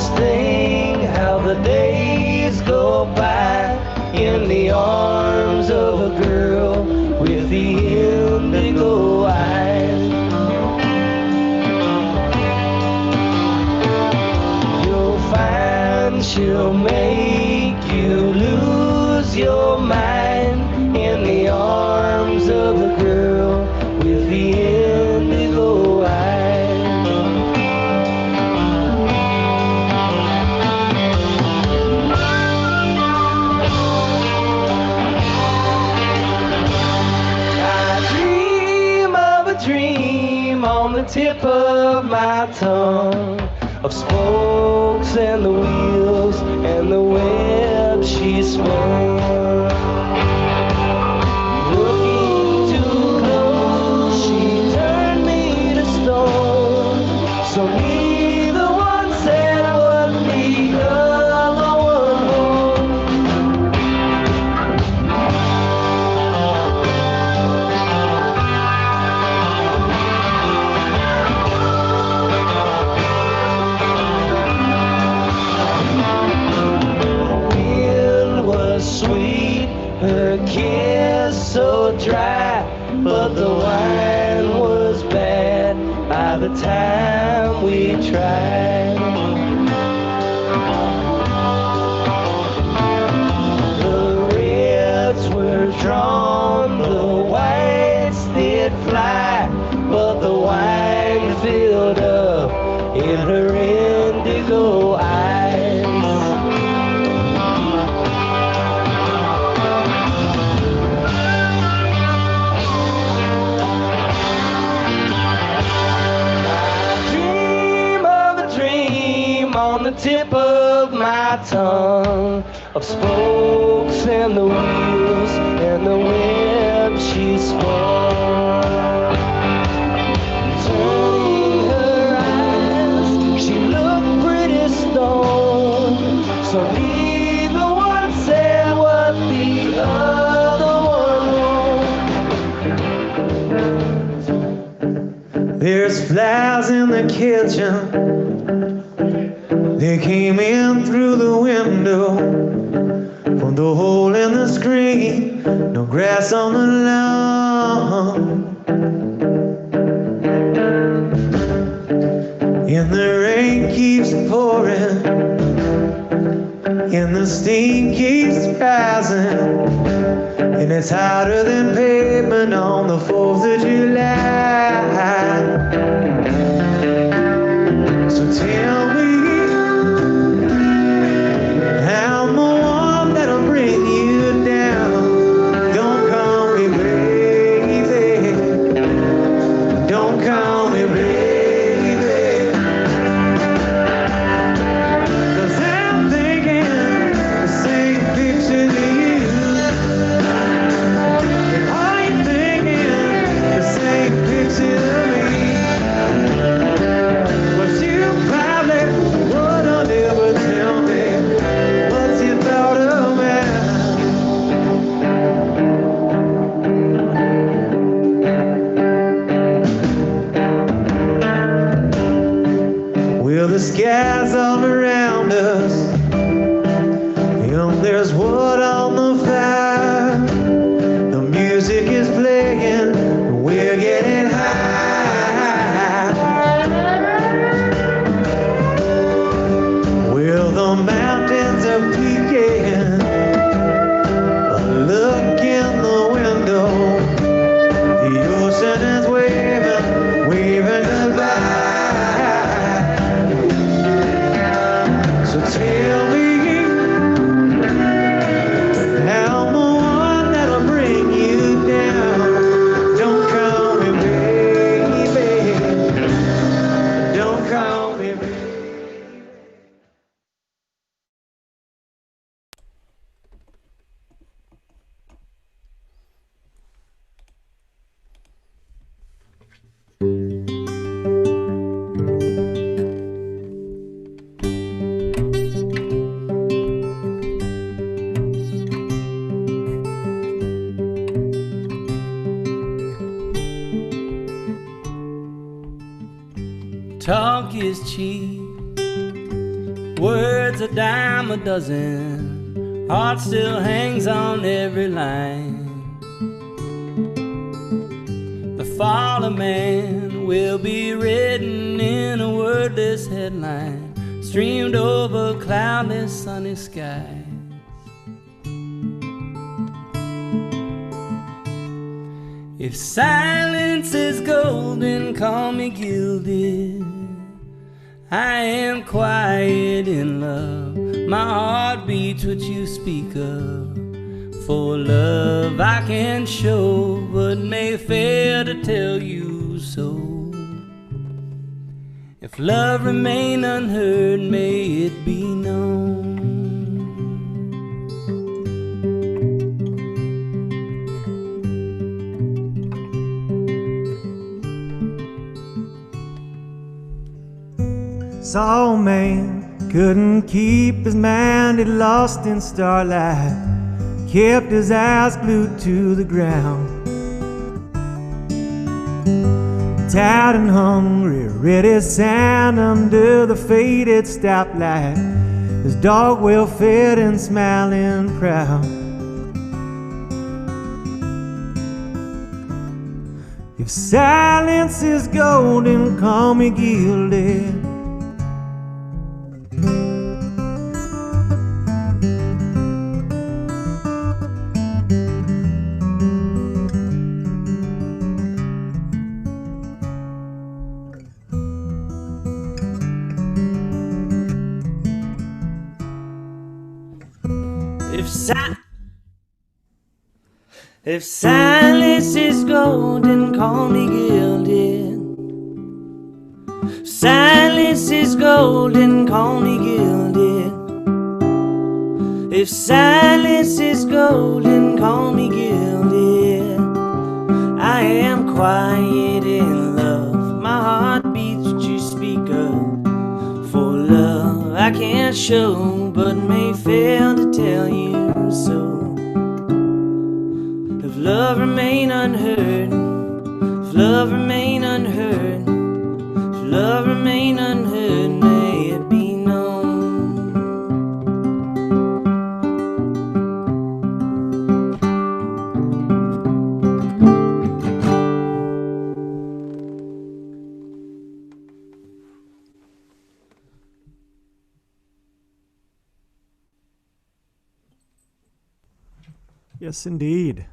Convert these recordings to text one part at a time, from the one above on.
just think how the days go by in the arms of a girl with the indigo eyes. You'll find she'll make you lose your mind in the arms of a girl with the indigo eyes. I dream of a dream on the tip of my tongue, of spokes and the wheels and the web she spun. Looking too close, she turned me to stone. So neither one said what the other one wrote. Sweet, her kiss so dry, but the wine was bad by the time we tried. The reds were drawn, the whites did fly, but the wine filled up in her indigo eyes. On the tip of my tongue, of spokes and the wheels and the web she spun. Turning her eyes, she looked pretty stoned. So neither one said what the other one wrote. There's flies in the kitchen. They came in through the window from the hole in the screen. No grass on the lawn. And the rain keeps pouring, and the steam keeps rising, and it's hotter than pavement on the 4th of July. So tell me, I'm the one that'll bring you down. Don't call me baby. Don't call me baby. 'Cause I'm thinking the same picture to you. And I'm thinking the same picture to me. But you probably wouldn't ever tell me what you thought of me. Well, the sky's all around us, and there's wood on the fire. The music is playing, and we're getting high. Well, the mountains are peaking. A look in the window, the ocean is waving, waving goodbye. So tell me, I'm the one that'll bring you down. Don't call me baby. Don't call me baby. Talk is cheap, Words a dime a dozen, heart still hangs on every line. The fall of man will be written in a wordless headline, streamed over cloudless sunny skies. If silence is golden, call me gilded. I am quiet in love, my heart beats what you speak of. For love I can show, but may fail to tell you so. If love remain unheard, may it be known. Saw a man couldn't keep his mind, it lost in starlight, kept his eyes glued to the ground. Tired and hungry, ready sound under the faded stoplight, his dog well fed and smiling proud. If silence is golden, call me gilded. If silence is golden, call me gilded. If silence is golden, call me gilded. If silence is golden, call me gilded. I am quiet in love, my heart beats what you speak of. For love I can't show, but may fail to tell you so. If love remain unheard, if love remain unheard, if love remain unheard, may it be known. Yes, indeed.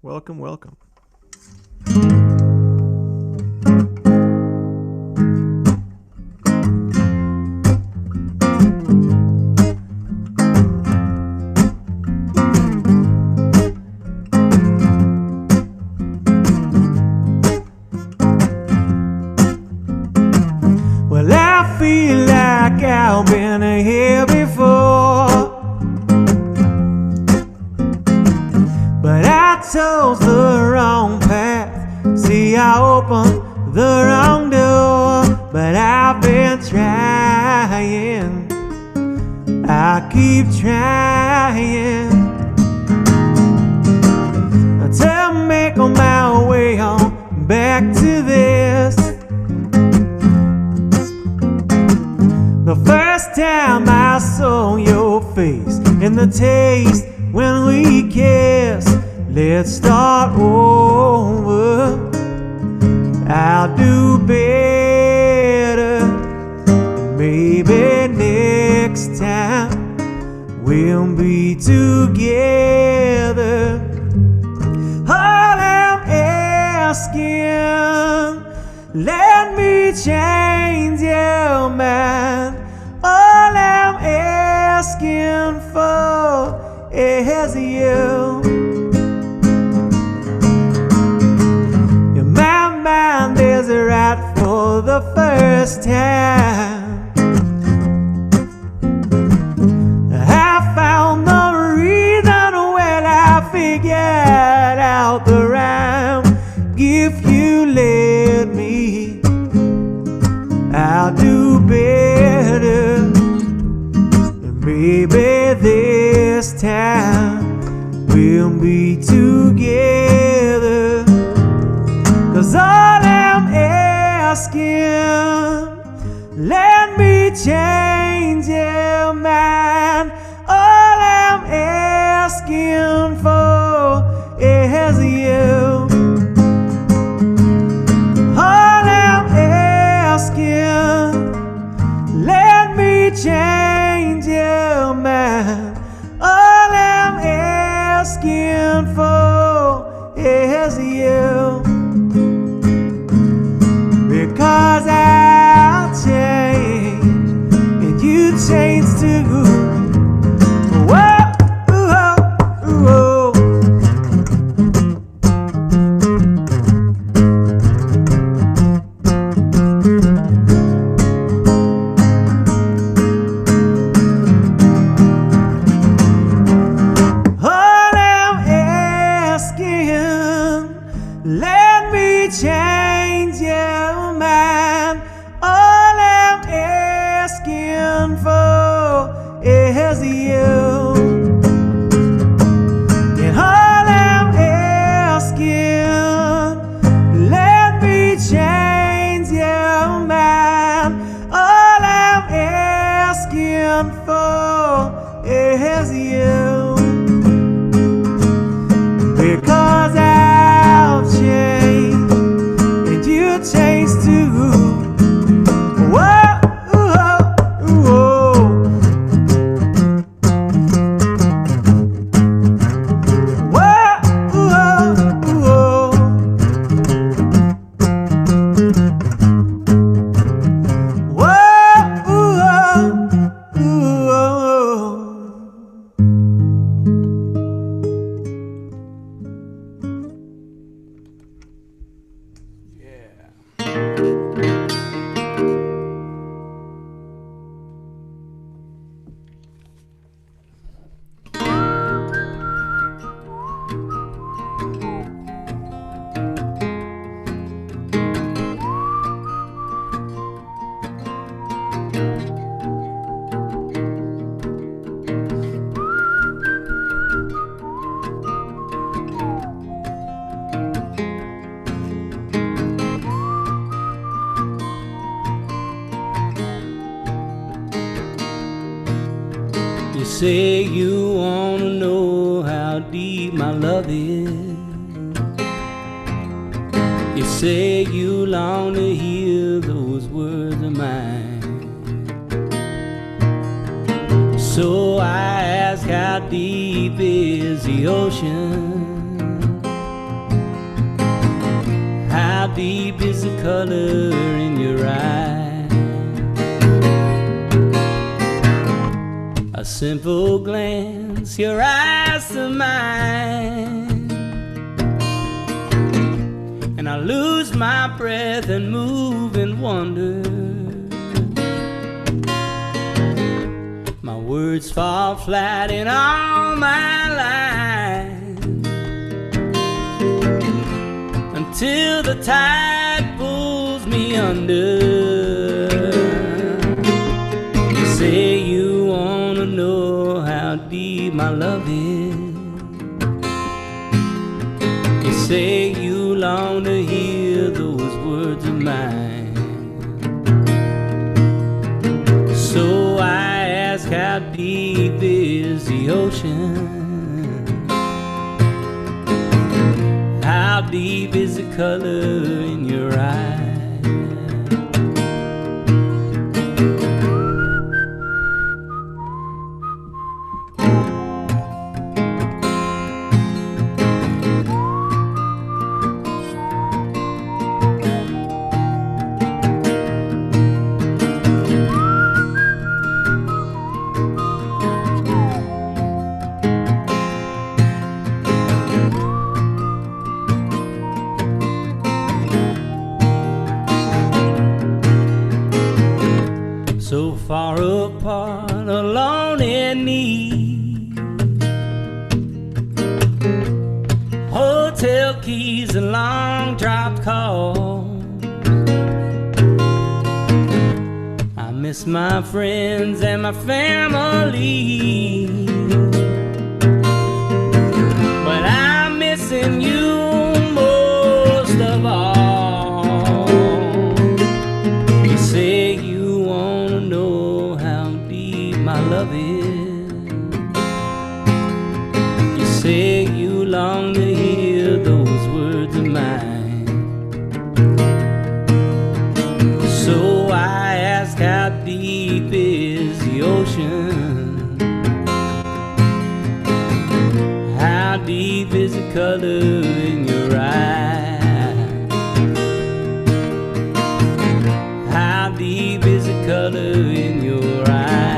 Welcome, welcome. Well, I feel like I've been here before, but I chose the wrong path. See, I opened the wrong door, but I've been trying, I keep trying to make my way on back to this. The first time I saw your face and the taste when we kissed, let's start over. I'll do better. Maybe next time we'll be together. All I'm asking, let me change your mind. All I'm asking for is you. In my mind is right for the first time. I found the reason when I figured out the rhyme. If you let me, I'll do better. And maybe this time we'll be together. 'Cause all I'm asking, let me change it. yeah, man. All I'm asking for is you. All I'm asking, let me change your mind. All I'm asking for is you. Because I'll change and you change too. Whoa, ooh, ooh, ooh. All I'm asking, let me change your mind. All I'm asking for is you. And all I'm asking, let me change your mind. All I'm asking for is you. Because I'll change and you change too. Whoa, ooh, ooh, ooh. Whoa, ooh, ooh, ooh. Whoa, ooh, ooh, ooh. You say you wanna know how deep my love is. You say you long to hear those words of mine. So I ask, how deep is the ocean? How deep is the color in your eyes? A simple glance, your eyes to mine, and I lose my breath and move in wonder. My words fall flat in all my lines until the tide pulls me under. You say you wanna know how deep my love is. You say you long to hear those words of mine. So I ask, how deep is the ocean? How deep is the color in your eyes? So far apart, alone in need, hotel keys and long dropped calls. I miss my friends and my family, but I'm missing you most of all. You say you wanna know how deep my love is. You say you long to hear those words of mine. So I ask, how deep is the ocean? How deep is the color in your eyes? How deep is the color in your eyes?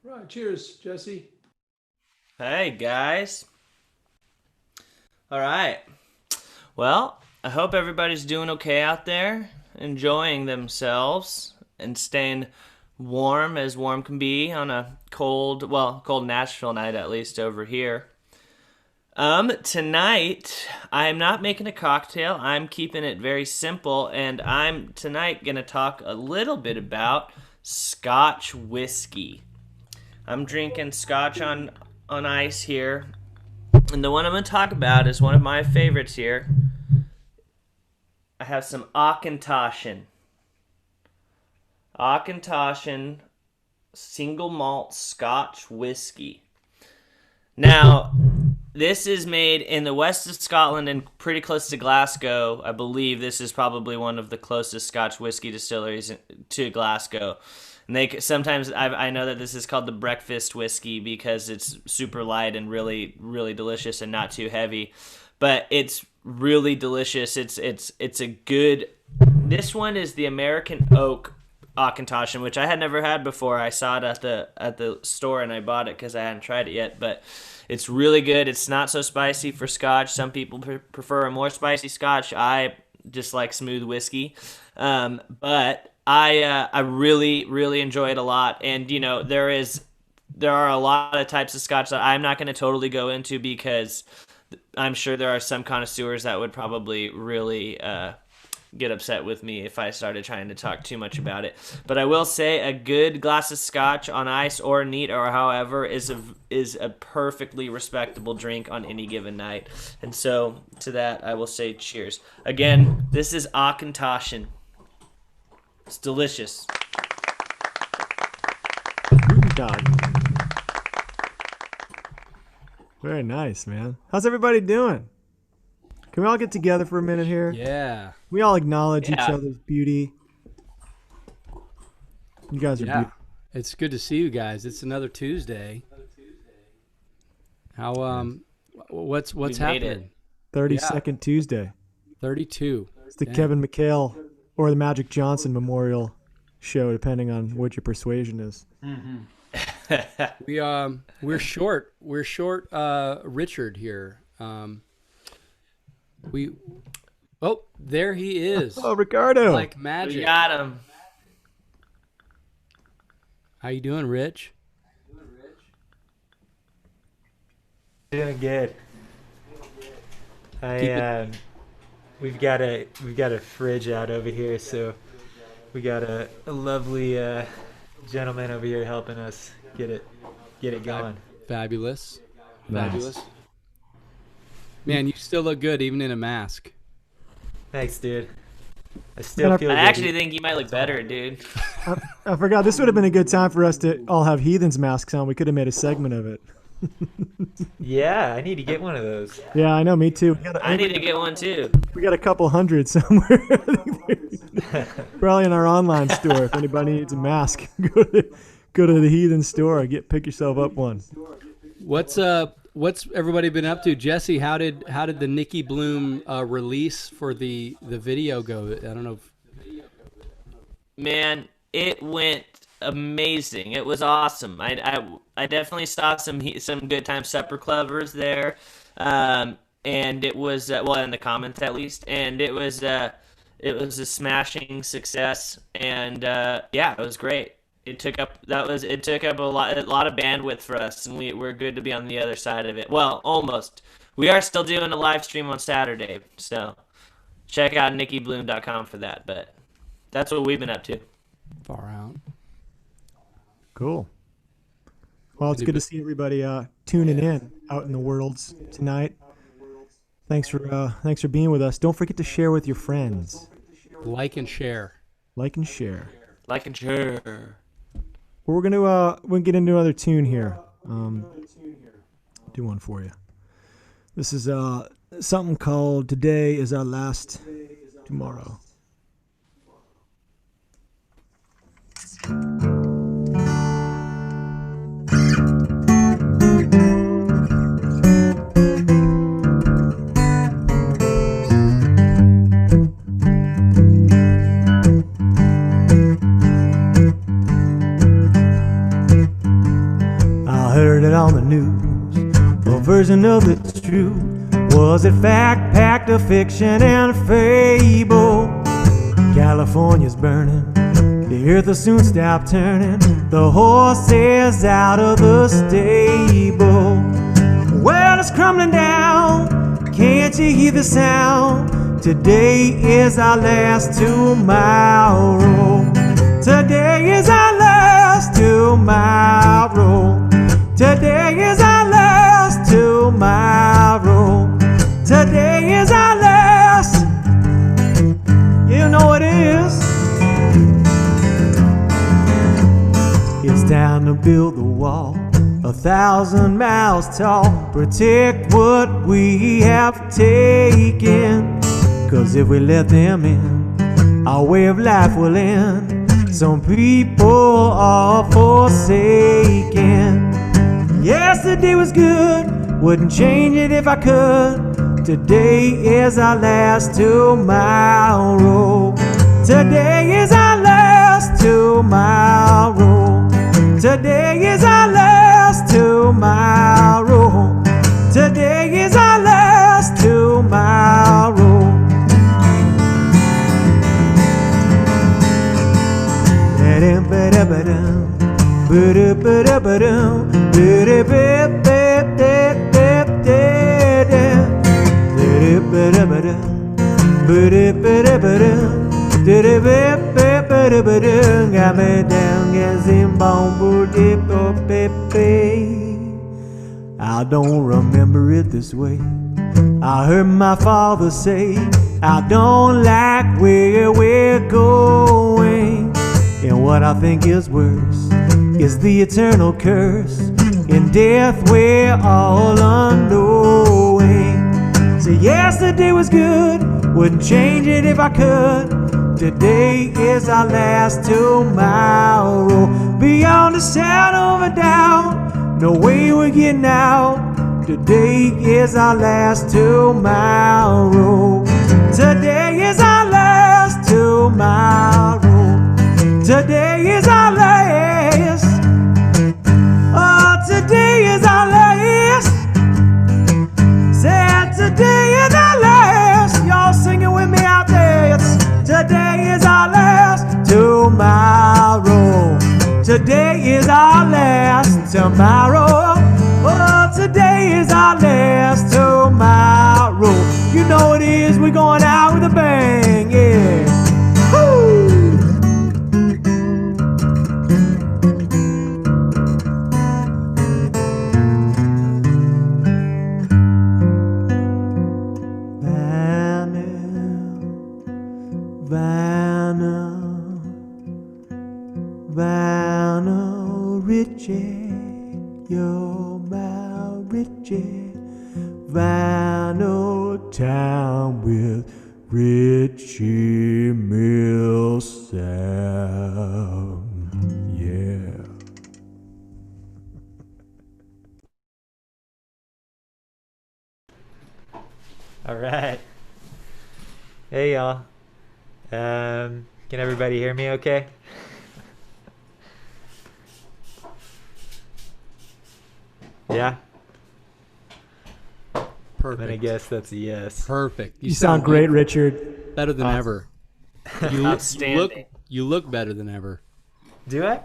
Right, cheers, Jesse. Hey, guys. All right. Well, I hope everybody's doing okay out there, enjoying themselves, and staying warm as warm can be on a cold Nashville night, at least over here. Tonight, I'm not making a cocktail. I'm keeping it very simple, and I'm tonight going to talk a little bit about Scotch whiskey. I'm drinking Scotch on ice here, and the one I'm going to talk about is one of my favorites here. I have some Auchentoshan single malt Scotch whiskey. Now, this is made in the west of Scotland and pretty close to Glasgow. I believe this is probably one of the closest Scotch whiskey distilleries to Glasgow. And they sometimes I know that this is called the breakfast whiskey because it's super light and really, really delicious and not too heavy. But it's really delicious. It's a good. This one is the American Oak Auchentoshan, which I had never had before. I saw it at the store and I bought it because I hadn't tried it yet. But it's really good. It's not so spicy for Scotch. Some people prefer a more spicy Scotch. I just like smooth whiskey. But I really, really enjoy it a lot. And, you know, there are a lot of types of Scotch that I'm not going to totally go into because I'm sure there are some connoisseurs that would probably really get upset with me if I started trying to talk too much about it. But I will say a good glass of Scotch on ice or neat or however is a perfectly respectable drink on any given night. And so to that, I will say cheers. Again, this is Auchentoshan. It's delicious. Dog. Very nice, man. How's everybody doing? Can we all get together for a minute here? Yeah. We all acknowledge each other's beauty. You guys are beautiful. It's good to see you guys. It's another Tuesday. How what's happening? 32nd Tuesday. 32. It's the Kevin McHale or the Magic Johnson Memorial show, depending on what your persuasion is. Mm-hmm. We're short Richard here. There he is. Oh, Ricardo. Like magic. We got him. How you doing, Rich? Doing good. We've got a fridge out over here, so we got a lovely gentleman over here helping us get it going. Fabulous. Nice. Fabulous. Man, you still look good even in a mask. Thanks, dude. I still feel I good. actually think you might look better, dude. I forgot this would have been a good time for us to all have Heathens masks on. We could have made a segment of it. Yeah, I need to get one of those. Yeah, I know. Me too. I need to get one too. We got a couple hundred somewhere. Probably in our online store. If anybody needs a mask, go to the Heathen store. Pick yourself up one. What's everybody been up to? Jesse, how did the Nikki Bloom release for the video go? I don't know. Man, it went amazing. It was awesome. I definitely saw some good time supper clubbers there, and it was well, in the comments at least, and it was a smashing success, and yeah, it was great. It took up a lot of bandwidth for us, and we're good to be on the other side of it. Well, almost. We are still doing a live stream on Saturday, so check out nickybloom.com for that. But that's what we've been up to. Far out. Cool. Well, it's good to see everybody tuning in out in the worlds tonight. Thanks for being with us. Don't forget to share with your friends. Like and share. Like and share. Like and share. We're gonna get into another tune here. Do one for you. This is something called "Today Is Our Last Tomorrow." On the news, a version of it's true. Was it fact, packed of fiction and fable? California's burning, the earth will soon stop turning. The horse is out of the stable. Well, it's crumbling down, can't you hear the sound? Today is our last tomorrow. Today is our last tomorrow. Today is our last tomorrow. Today is our last. You know it is. It's time to build the wall 1,000 miles tall. Protect what we have taken. 'Cause if we let them in, our way of life will end. Some people are forsaken. Yesterday was good, wouldn't change it if I could. Today is our last tomorrow. Today is our last tomorrow. Today is our last tomorrow. Today is our last tomorrow. I don't remember it this way. I heard my father say, I don't like where we're going. And what I think is worse is the eternal curse. In death we're all unknowing. So yesterday was good, wouldn't change it if I could. Today is our last tomorrow. Beyond a shadow of a doubt, no way we're getting out. Today is our last tomorrow. Today is our last tomorrow. Today is our last. Oh, today is our last. Said today is our last. Y'all singing with me out there. Today is our last tomorrow. Today is our last tomorrow. Oh, today is our last tomorrow. You know it is. We're going out with a bang. Yeah. Woo! Richie. Vinyl Town with Richie Millsap. Yeah. All right. Hey, y'all. Can everybody hear me okay? Yeah? Perfect. I'm gonna guess that's a yes. Perfect. You sound great, Richard. Better than ever. Outstanding. You look better than ever. Do I? You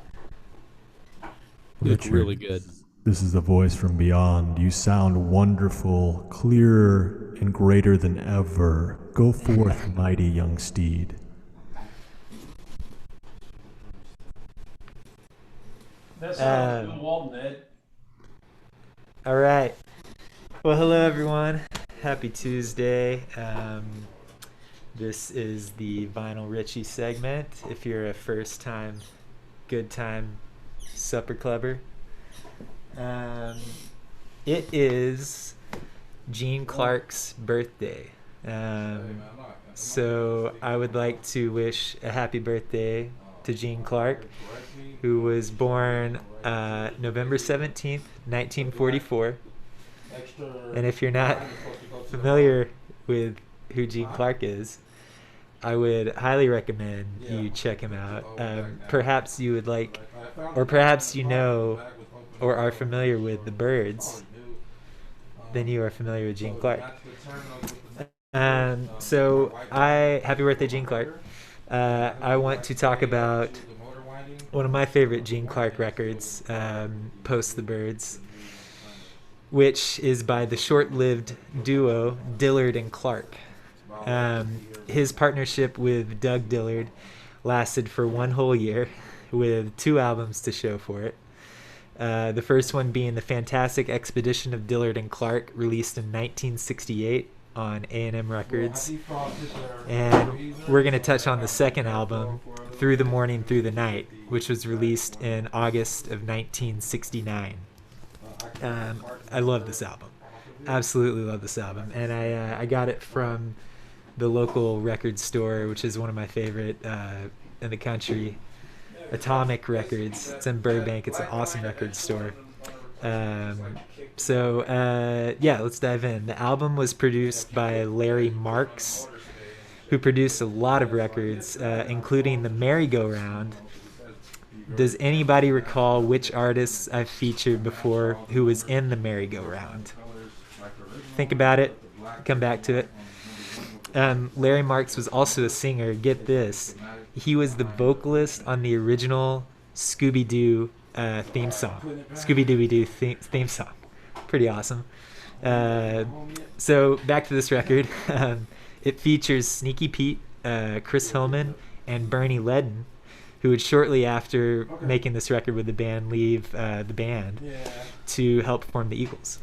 look Richard, really good. this is the voice from beyond. You sound wonderful, clearer, and greater than ever. Go forth, mighty young steed. That's Um, Walton, Ed. All right. Well, hello, everyone. Happy Tuesday. This is the Vinyl Richie segment. If you're a first-time, good-time supper clubber. It is Gene Clark's birthday. So I would like to wish a happy birthday to Gene Clark, who was born November 17th, 1944. And if you're not familiar with who Gene Clark is, I would highly recommend you check him out. Perhaps you would like, or perhaps you know or are familiar with the Byrds, then you are familiar with Gene Clark. So happy birthday, Gene Clark. I want to talk about one of my favorite Gene Clark records, post the Byrds, which is by the short-lived duo Dillard and Clark. His partnership with Doug Dillard lasted for one whole year, with 2 albums to show for it. The first one being The Fantastic Expedition of Dillard and Clark, released in 1968 on A&M Records. And we're going to touch on the second album, Through the Morning, Through the Night, which was released in August of 1969. I love this album. Absolutely love this album. And I got it from the local record store, which is one of my favorite in the country, Atomic Records. It's in Burbank. It's an awesome record store. Let's dive in. The album was produced by Larry Marks, who produced a lot of records, including The Merry-Go-Round. Does anybody recall which artists I've featured before who was in The Merry-Go-Round? Think about it. Come back to it. Larry Marks was also a singer. Get this. He was the vocalist on the original Scooby-Doo theme song. Scooby-Dooby-Doo theme song. Pretty awesome. So back to this record. It features Sneaky Pete, Chris Hillman, and Bernie Ledden, who would shortly after making this record with the band leave the band to help form the Eagles.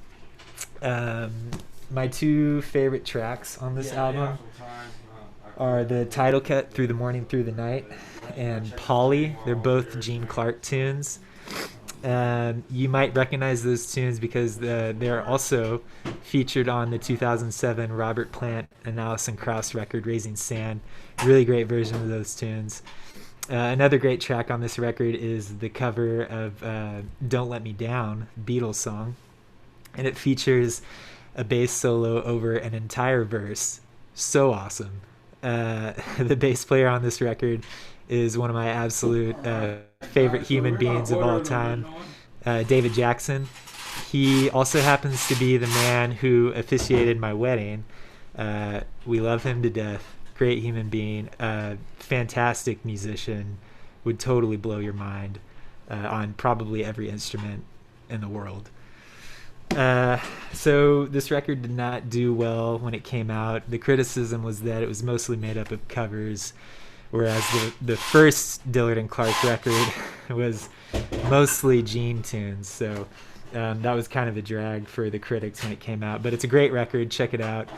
My 2 favorite tracks on this album are the title cut, Through the Morning, Through the Night, and Polly. They're both Gene Clark tunes. You might recognize those tunes because they're also featured on the 2007 Robert Plant and Alison Krauss record, Raising Sand. Really great version of those tunes. Another great track on this record is the cover of Don't Let Me Down, Beatles song. And it features a bass solo over an entire verse. So awesome. The bass player on this record is one of my absolute favorite human beings of all time, David Jackson. He also happens to be the man who officiated my wedding. We love him to death. Great human being, fantastic musician, would totally blow your mind on probably every instrument in the world. So this record did not do well when it came out. The criticism was that it was mostly made up of covers, whereas the first Dillard and Clark record was mostly Gene tunes. So that was kind of a drag for the critics when it came out. But it's a great record. Check it out.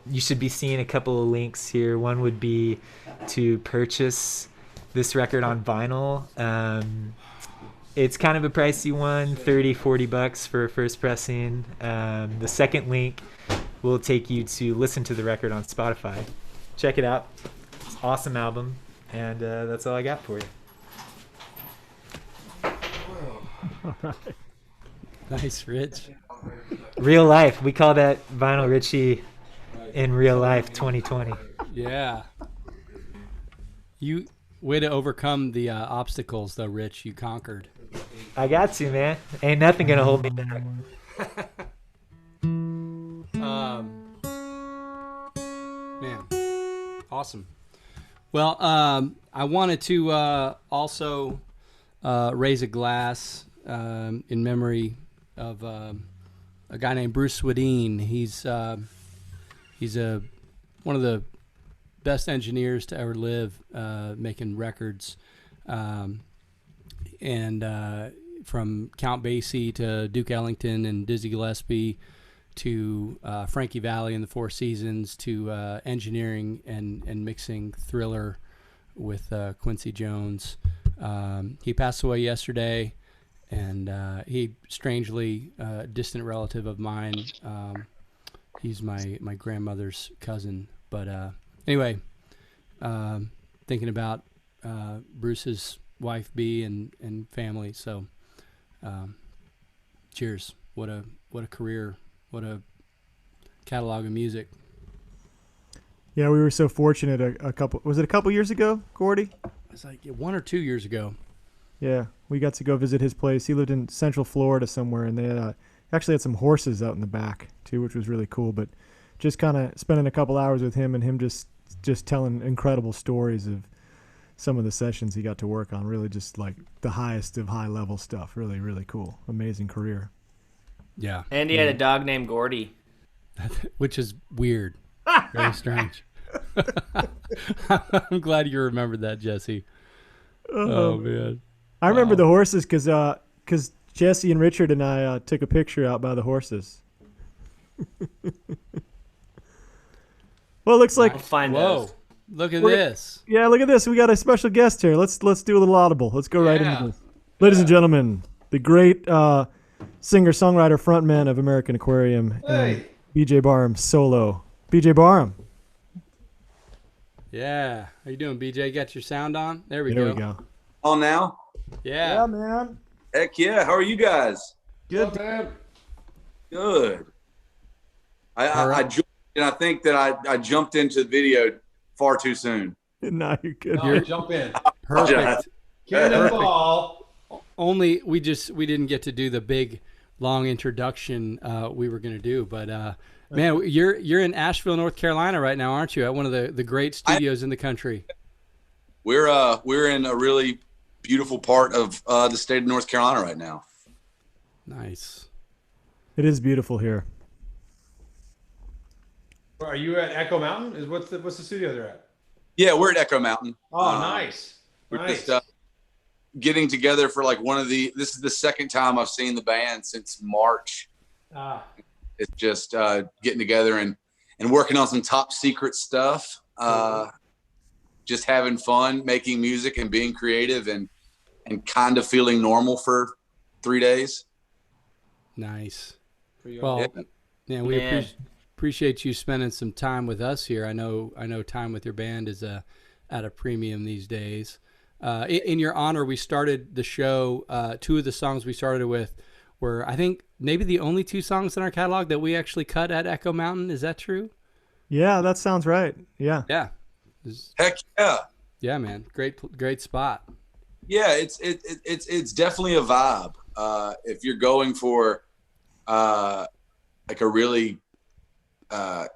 You should be seeing a couple of links here. One would be to purchase this record on vinyl. It's kind of a pricey one, 30, 40 bucks for first pressing. The second link will take you to listen to the record on Spotify. Check it out. It's an awesome album. And that's all I got for you. Nice, Rich. Real life. We call that Vinyl Richie in real life 2020. Yeah. You way to overcome the obstacles, though, Rich. You conquered. I got to, man. Ain't nothing gonna hold me back. Man, awesome. Well, I wanted to also raise a glass in memory of a guy named Bruce Weeden. He's one of the best engineers to ever live, making records, and from Count Basie to Duke Ellington and Dizzy Gillespie to Frankie Valli and the Four Seasons to engineering and mixing Thriller with Quincy Jones. He passed away yesterday, and he strangely distant relative of mine. He's my grandmother's cousin. But anyway, thinking about Bruce's wife Bea and family. So cheers. What a career. What a catalog of music. Yeah, we were so fortunate a couple years ago, Gordy? It's like 1 or 2 years ago. Yeah, we got to go visit his place. He lived in Central Florida somewhere, and they had, actually had some horses out in the back too, which was really cool. But just kind of spending a couple hours with him and him just telling incredible stories of some of the sessions he got to work on. Really just like the highest of high level stuff. Really, really cool. Amazing career. Yeah. And he had a dog named Gordy. Which is weird. Very strange. I'm glad you remembered that, Jesse. Oh man. I remember the horses because Jesse and Richard and I took a picture out by the horses. Well, it looks like. I'll find Whoa! those. Look at this. Yeah, look at this. We got a special guest here. Let's do a little audible. Let's go right into this. Ladies and gentlemen, the great singer, songwriter, frontman of American Aquarium, and BJ Barham solo. BJ Barham. Yeah. How you doing, BJ? Got your sound on? There we There go. we go. On now? Yeah. Man. Heck yeah. How are you guys? Good. Good. I joined, and I think that I jumped into the video far too soon. No, you're good. No, jump in. Perfect. Cannonball. Only we didn't get to do the big long introduction we were going to do, but man, you're in Asheville, North Carolina right now, aren't you? At one of the great studios in the country. We're in a really beautiful part of the state of North Carolina right now. Nice. It is beautiful here. Are you at Echo Mountain? What's the studio they're at? Yeah, we're at Echo Mountain. Oh, nice. We're Nice. just getting together for like this is the second time I've seen the band since March. It's just getting together and working on some top secret stuff. Just having fun, making music and being creative and kind of feeling normal for 3 days. Nice. Well, yeah, we appreciate you spending some time with us here. I know time with your band is at a premium these days. In your honor, we started the show. 2 of the songs we started with were, I think, maybe the only 2 songs in our catalog that we actually cut at Echo Mountain. Is that true? Yeah, that sounds right. Yeah. Yeah. Heck yeah. Yeah, man. Great spot. Yeah, it's definitely a vibe. If you're going for like a really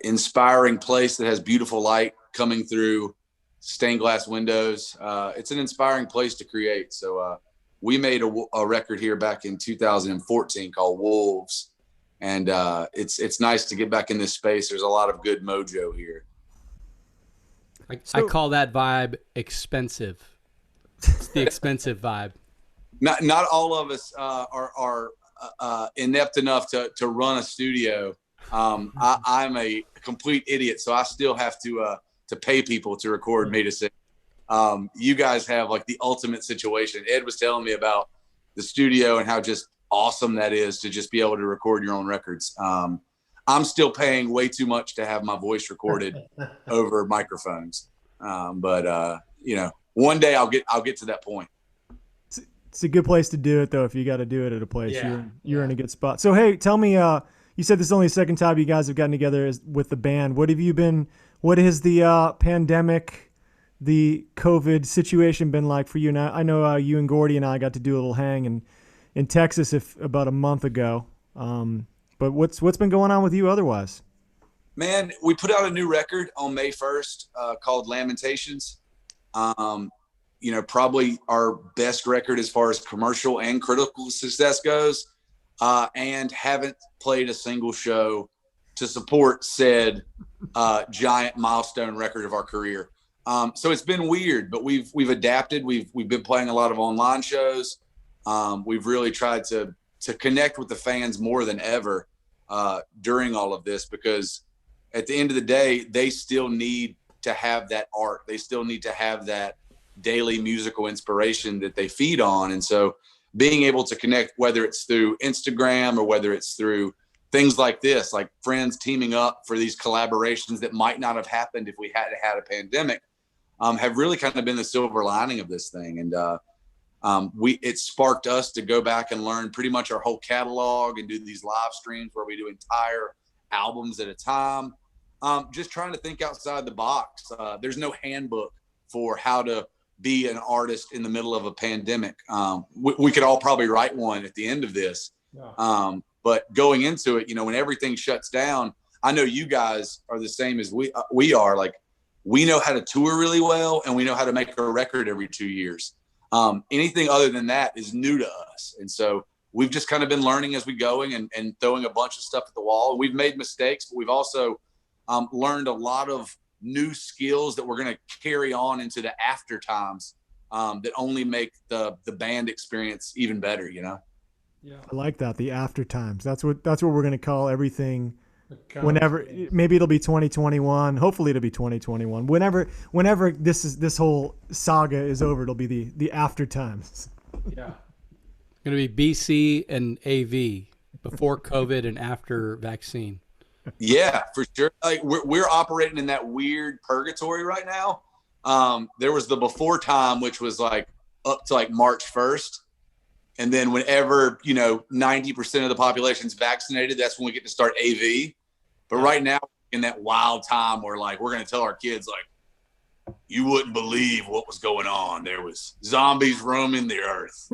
inspiring place that has beautiful light coming through stained glass windows, it's an inspiring place to create. So we made a record here back in 2014 called Wolves, and it's nice to get back in this space. There's a lot of good mojo here. I call that vibe expensive. It's the expensive vibe. Not all of us are inept enough to run a studio. I'm a complete idiot, so I still have to pay people to record me to sing. You guys have like the ultimate situation. Ed was telling me about the studio and how just awesome that is to just be able to record your own records. I'm still paying way too much to have my voice recorded over microphones. But one day I'll get to that point. It's a good place to do it, though. If you got to do it at a place, Yeah. you're in a good spot. So, hey, tell me. You said this is only the second time you guys have gotten together with the band. What has the pandemic, the COVID situation been like for you? Now, I know you and Gordy and I got to do a little hang in Texas about a month ago. But what's been going on with you otherwise? Man, we put out a new record on May 1st called Lamentations. Probably our best record as far as commercial and critical success goes, and haven't played a single show to support said giant milestone record of our career. So it's been weird, but we've adapted. We've been playing a lot of online shows. We've really tried to connect with the fans more than ever during all of this, because at the end of the day, they still need to have that art. They still need to have that daily musical inspiration that they feed on. And so being able to connect, whether it's through Instagram or whether it's through things like this, like friends teaming up for these collaborations that might not have happened if we hadn't had a pandemic, have really kind of been the silver lining of this thing. And it sparked us to go back and learn pretty much our whole catalog and do these live streams where we do entire albums at a time. Just trying to think outside the box. There's no handbook for how to be an artist in the middle of a pandemic. We could all probably write one at the end of this. Yeah. But going into it, when everything shuts down, I know you guys are the same as we are. Like, we know how to tour really well, and we know how to make a record every 2 years. Anything other than that is new to us. And so we've just kind of been learning as we going and throwing a bunch of stuff at the wall. We've made mistakes, but we've also learned a lot of new skills that we're going to carry on into the after times that only make the band experience even better, Yeah. I like that. The after times. That's what we're going to call everything. Whenever, maybe it'll be 2021. Hopefully it'll be 2021. Whenever this whole saga is over, it'll be the after times. Yeah. Going to be BC and AV, before COVID and after vaccine. Yeah, for sure. Like, we're operating in that weird purgatory right now. There was the before time, which was like up to like March 1st. And then whenever, 90% of the population's vaccinated, that's when we get to start AV. But right now, in that wild time where, like, we're going to tell our kids, like, you wouldn't believe what was going on. There was zombies roaming the earth.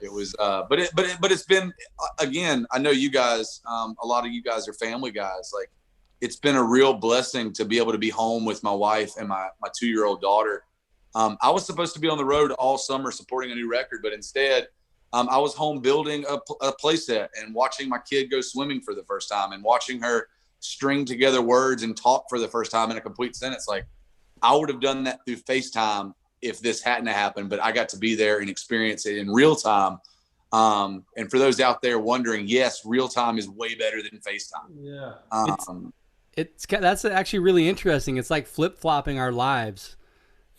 It was, but it's been, again, I know you guys, a lot of you guys are family guys. Like, it's been a real blessing to be able to be home with my wife and my 2-year-old daughter. I was supposed to be on the road all summer supporting a new record, but instead I was home building a play set and watching my kid go swimming for the first time and watching her string together words and talk for the first time in a complete sentence. Like, I would have done that through FaceTime if this hadn't happened, but I got to be there and experience it in real time. And for those out there wondering, yes, real time is way better than FaceTime. Yeah. That's actually really interesting. It's like flip-flopping our lives.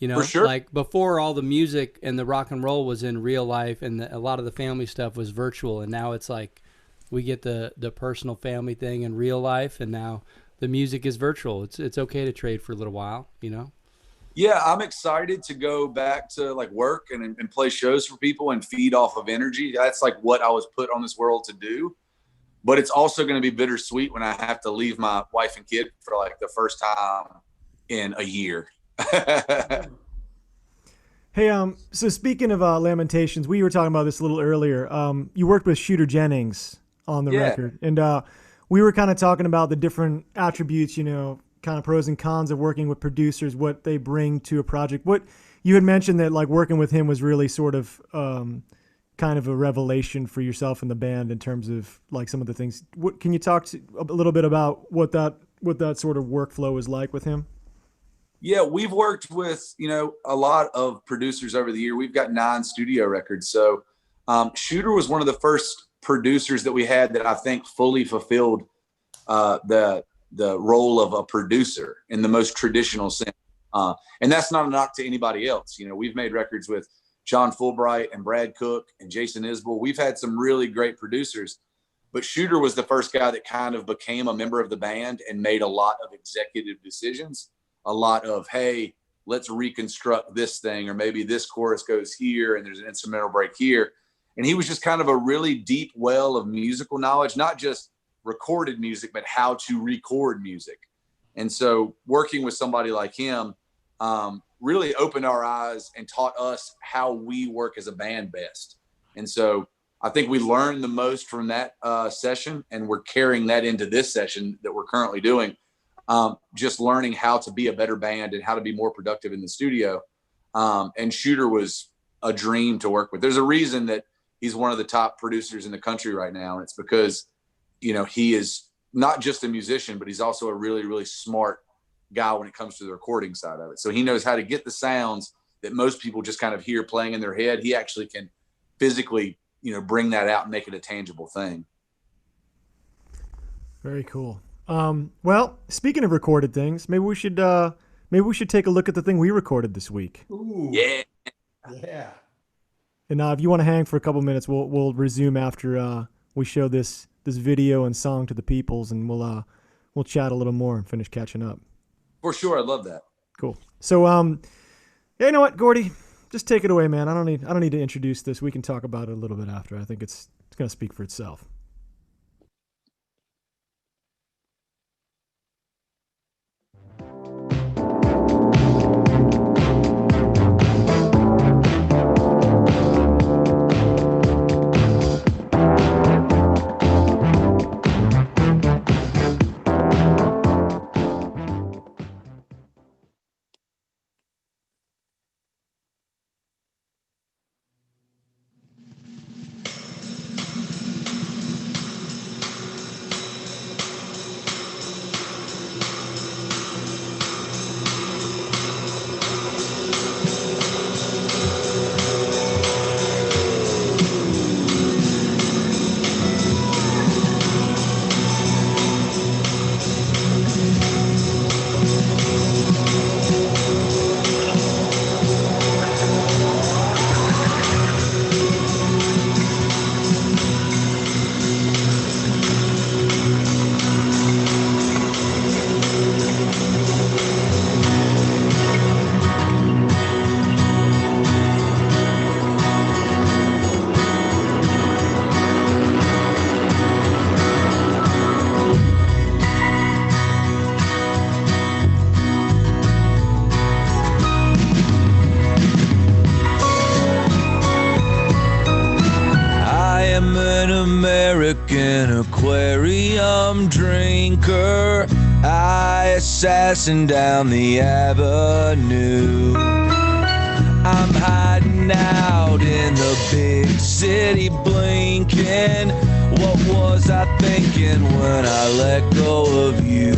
For sure. Like, before, all the music and the rock and roll was in real life, and a lot of the family stuff was virtual. And now it's like we get the personal family thing in real life, and now the music is virtual. It's okay to trade for a little while, Yeah, I'm excited to go back to like work and play shows for people and feed off of energy. That's like what I was put on this world to do. But it's also going to be bittersweet when I have to leave my wife and kid for like the first time in a year. Hey, so speaking of Lamentations, we were talking about this a little earlier. You worked with Shooter Jennings on the record, and we were kind of talking about the different attributes, kind of pros and cons of working with producers, what they bring to a project. What you had mentioned that like working with him was really sort of kind of a revelation for yourself and the band in terms of like some of the things. What can you talk a little bit about what that sort of workflow is like with him? Yeah, we've worked with, a lot of producers over the year. We've got 9 studio records. So Shooter was one of the first producers that we had that I think fully fulfilled the role of a producer in the most traditional sense. And that's not a knock to anybody else. We've made records with John Fulbright and Brad Cook and Jason Isbell. We've had some really great producers, but Shooter was the first guy that kind of became a member of the band and made a lot of executive decisions, a lot of, hey, let's reconstruct this thing, or maybe this chorus goes here and there's an instrumental break here. And he was just kind of a really deep well of musical knowledge, not just recorded music, but how to record music. And so working with somebody like him really opened our eyes and taught us how we work as a band best. And so I think we learned the most from that session, and we're carrying that into this session that we're currently doing. Just learning how to be a better band and how to be more productive in the studio. And Shooter was a dream to work with. There's a reason that he's one of the top producers in the country right now. And it's because, you know, he is not just a musician, but he's also a really, really smart guy when it comes to the recording side of it. So he knows how to get the sounds that most people just kind of hear playing in their head. He actually can physically, you know, bring that out and make it a tangible thing. Very cool. Well, speaking of recorded things, maybe we should take a look at the thing we recorded this week. Ooh. Yeah. Yeah. And if you want to hang for a couple minutes, we'll resume after we show this video and song to the peoples, and we'll chat a little more and finish catching up. For sure, I love that. Cool. So yeah, you know what, Gordy, just take it away, man. I don't need to introduce this. We can talk about it a little bit after. I think it's gonna speak for itself. Aquarium drinker, I assassin down the avenue. I'm hiding out in the big city blinking. What was I thinking when I let go of you?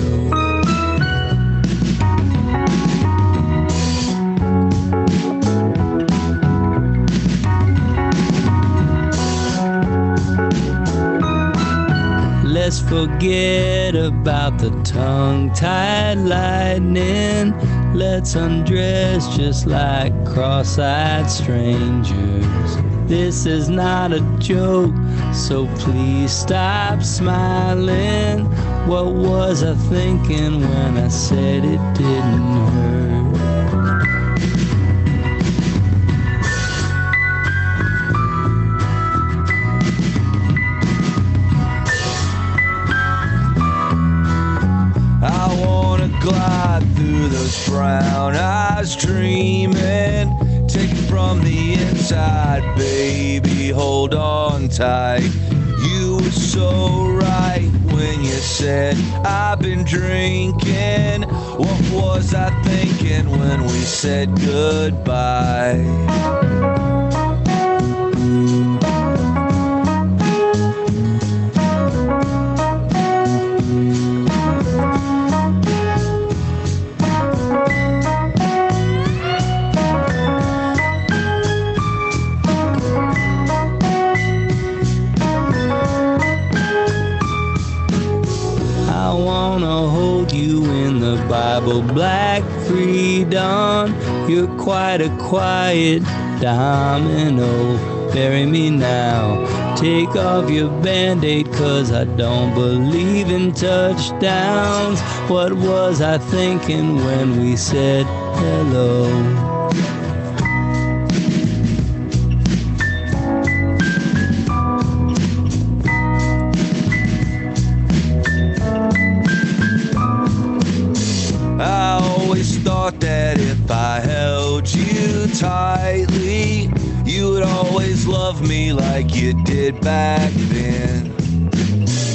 Let's forget about the tongue-tied lightning. Let's undress just like cross-eyed strangers. This is not a joke, so please stop smiling. What was I thinking when I said it didn't hurt? Glide through those brown eyes dreaming. Take it from the inside, baby, hold on tight. You were so right when you said I've been drinking. What was I thinking when we said goodbye? Bible black freedom. You're quite a quiet domino, bury me now. Take off your band-aid, 'cause I don't believe in touchdowns. What was I thinking when we said hello? I always thought that if I held you tightly, you would always love me like you did back then.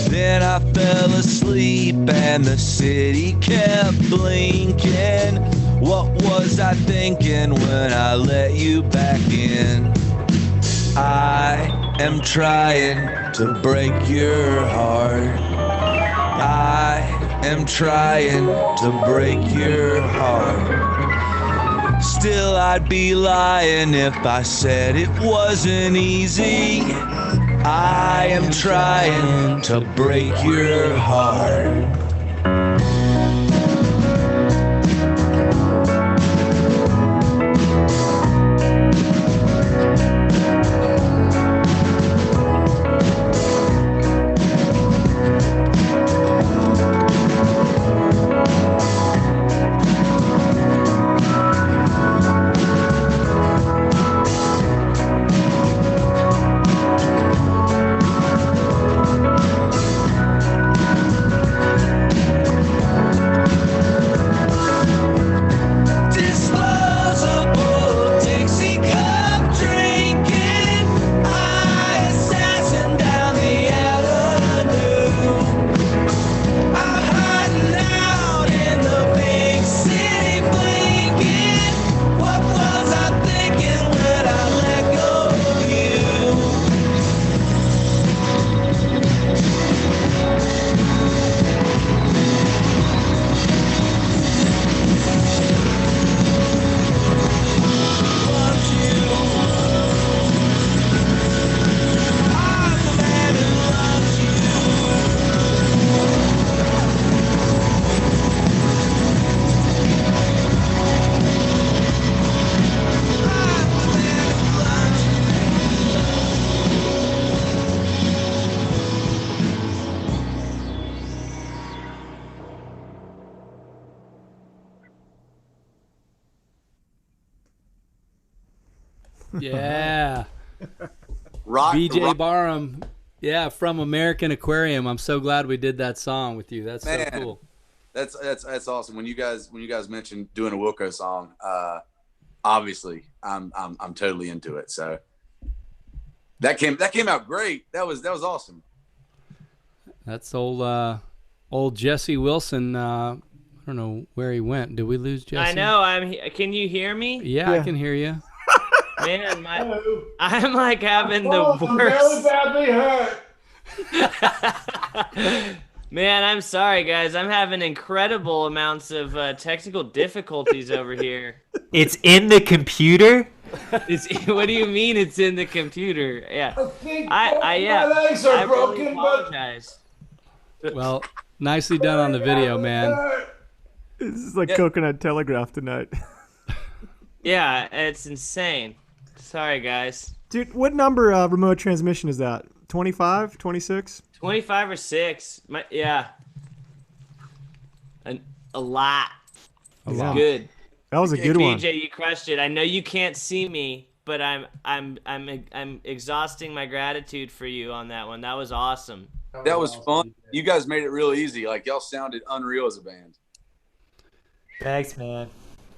Then I fell asleep and the city kept blinking. What was I thinking when I let you back in? I am trying to break your heart. I am trying to break your heart. Still, I'd be lying if I said it wasn't easy. I am trying to break your heart. Yeah. Rock. Barham. Yeah, from American Aquarium. I'm so glad we did that song with you. That's Man, so cool. That's awesome. When you guys mentioned doing a Wilco song, obviously I'm totally into it. So that came out great. That was awesome. That's old Jesse Wilson. I don't know where he went. Did we lose Jesse? I know. Can you hear me? Yeah, I can hear you. Man, I'm like having the worst. Really badly hurt. Man, I'm sorry, guys. I'm having incredible amounts of technical difficulties over here. It's in the computer? What do you mean it's in the computer? Yeah. I think my legs are broken, really apologize. Well, nicely done on the video, man. This is like Coconut Telegraph tonight. Yeah, it's insane. Sorry, guys. Dude, what number remote transmission is that? 25, 26? 25 or 6. Yeah. A lot. It's good. That was a good one. BJ, you crushed it. I know you can't see me, but I'm exhausting my gratitude for you on that one. That was awesome. That was fun. You guys made it real easy. Like, y'all sounded unreal as a band. Thanks, man.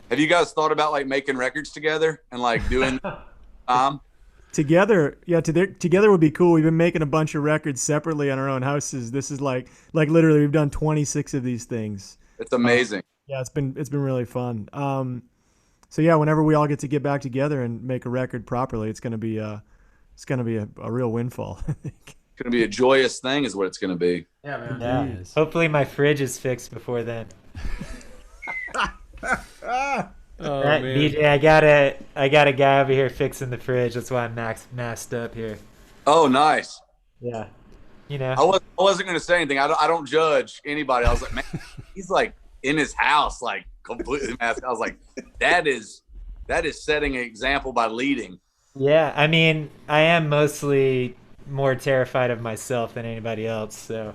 Have you guys thought about like making records together and like doing together? Yeah, together would be cool. We've been making a bunch of records separately on our own houses. This is like literally we've done 26 of these things. It's amazing. Yeah, it's been really fun. So yeah, whenever we all get back together and make a record properly, it's gonna be a real windfall. I think. It's gonna be a joyous thing, is what it's gonna be. Yeah, man. Yeah. Hopefully my fridge is fixed before then. Oh, man. BJ, I got a guy over here fixing the fridge. That's why I'm masked up here. Oh, nice. Yeah. You know. I wasn't gonna say anything. I don't judge anybody. I was like, man, he's like in his house, like completely masked. I was like, that's that is setting an example by leading. Yeah, I mean, I am mostly more terrified of myself than anybody else, so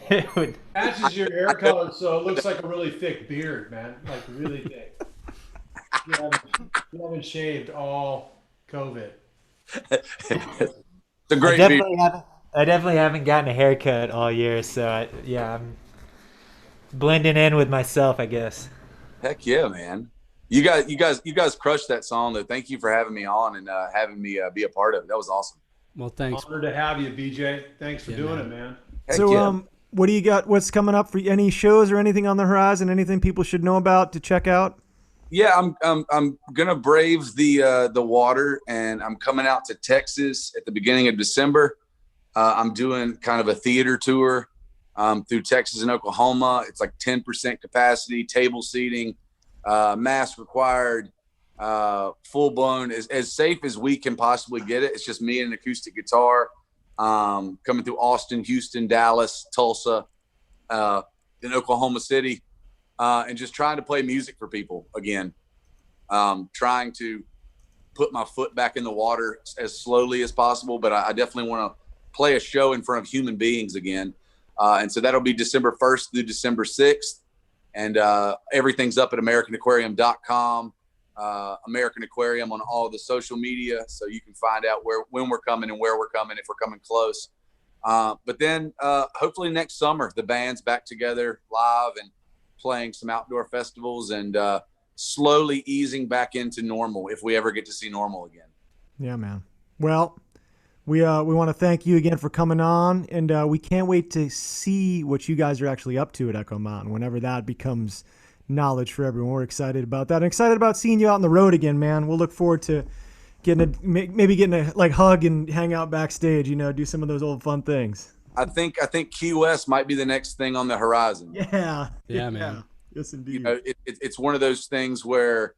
it would. Matches your hair color, so it looks like a really thick beard, man. Like really thick. You haven't shaved all COVID. It's a great beard. I definitely haven't gotten a haircut all year, so I'm blending in with myself, I guess. Heck yeah, man. You guys crushed that song, though. Thank you for having me on and having me be a part of it. That was awesome. Well, thanks. Honored to have you, BJ. Thanks for doing it, man. Heck So, yeah. what do you got? What's coming up for you? Any shows or anything on the horizon? Anything people should know about to check out? Yeah, I'm gonna brave the water, and I'm coming out to Texas at the beginning of December. I'm doing kind of a theater tour through Texas and Oklahoma. It's like 10% capacity, table seating, mask required, full blown, as safe as we can possibly get it. It's just me and an acoustic guitar, coming through Austin, Houston, Dallas, Tulsa, in Oklahoma City, and just trying to play music for people again. Trying to put my foot back in the water as slowly as possible, but I definitely want to play a show in front of human beings again. And so that'll be December 1st through December 6th. And everything's up at AmericanAquarium.com, American Aquarium on all the social media. So you can find out when we're coming and where we're coming, if we're coming close. But then hopefully next summer, the band's back together live and playing some outdoor festivals and slowly easing back into normal if we ever get to see normal again. Yeah, man. Well, we want to thank you again for coming on, and we can't wait to see what you guys are actually up to at Echo Mountain whenever that becomes knowledge for everyone. We're excited about that. I'm excited about seeing you out on the road again, man. We'll look forward to maybe getting a like hug and hang out backstage, do some of those old fun things. I think Key West might be the next thing on the horizon. Yeah, man. Yes, indeed. It's one of those things where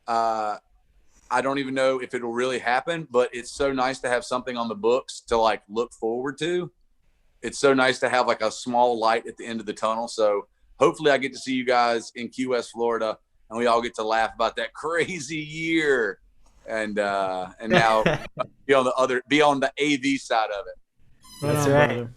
I don't even know if it'll really happen, but it's so nice to have something on the books to like look forward to. It's so nice to have like a small light at the end of the tunnel. So hopefully I get to see you guys in Key West, Florida, and we all get to laugh about that crazy year and now be on the AV side of it. That's right.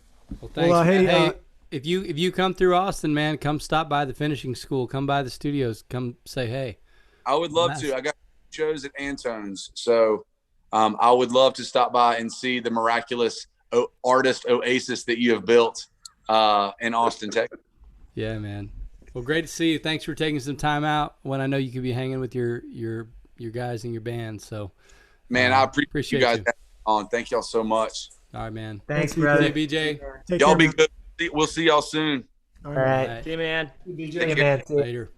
Well, thanks. Well, hey, if you come through Austin, man, come stop by the finishing school. Come by the studios. Come say hey. I would love to. I got shows at Antone's, so I would love to stop by and see the miraculous artist oasis that you have built in Austin, Texas. Yeah, man. Well, great to see you. Thanks for taking some time out when I know you could be hanging with your guys and your band. So, man, I appreciate you guys having on. Thank y'all so much. All right, man. Thanks, brother. BJ. Y'all be good. We'll see y'all soon. All right. See you, man. BJ. Man, later.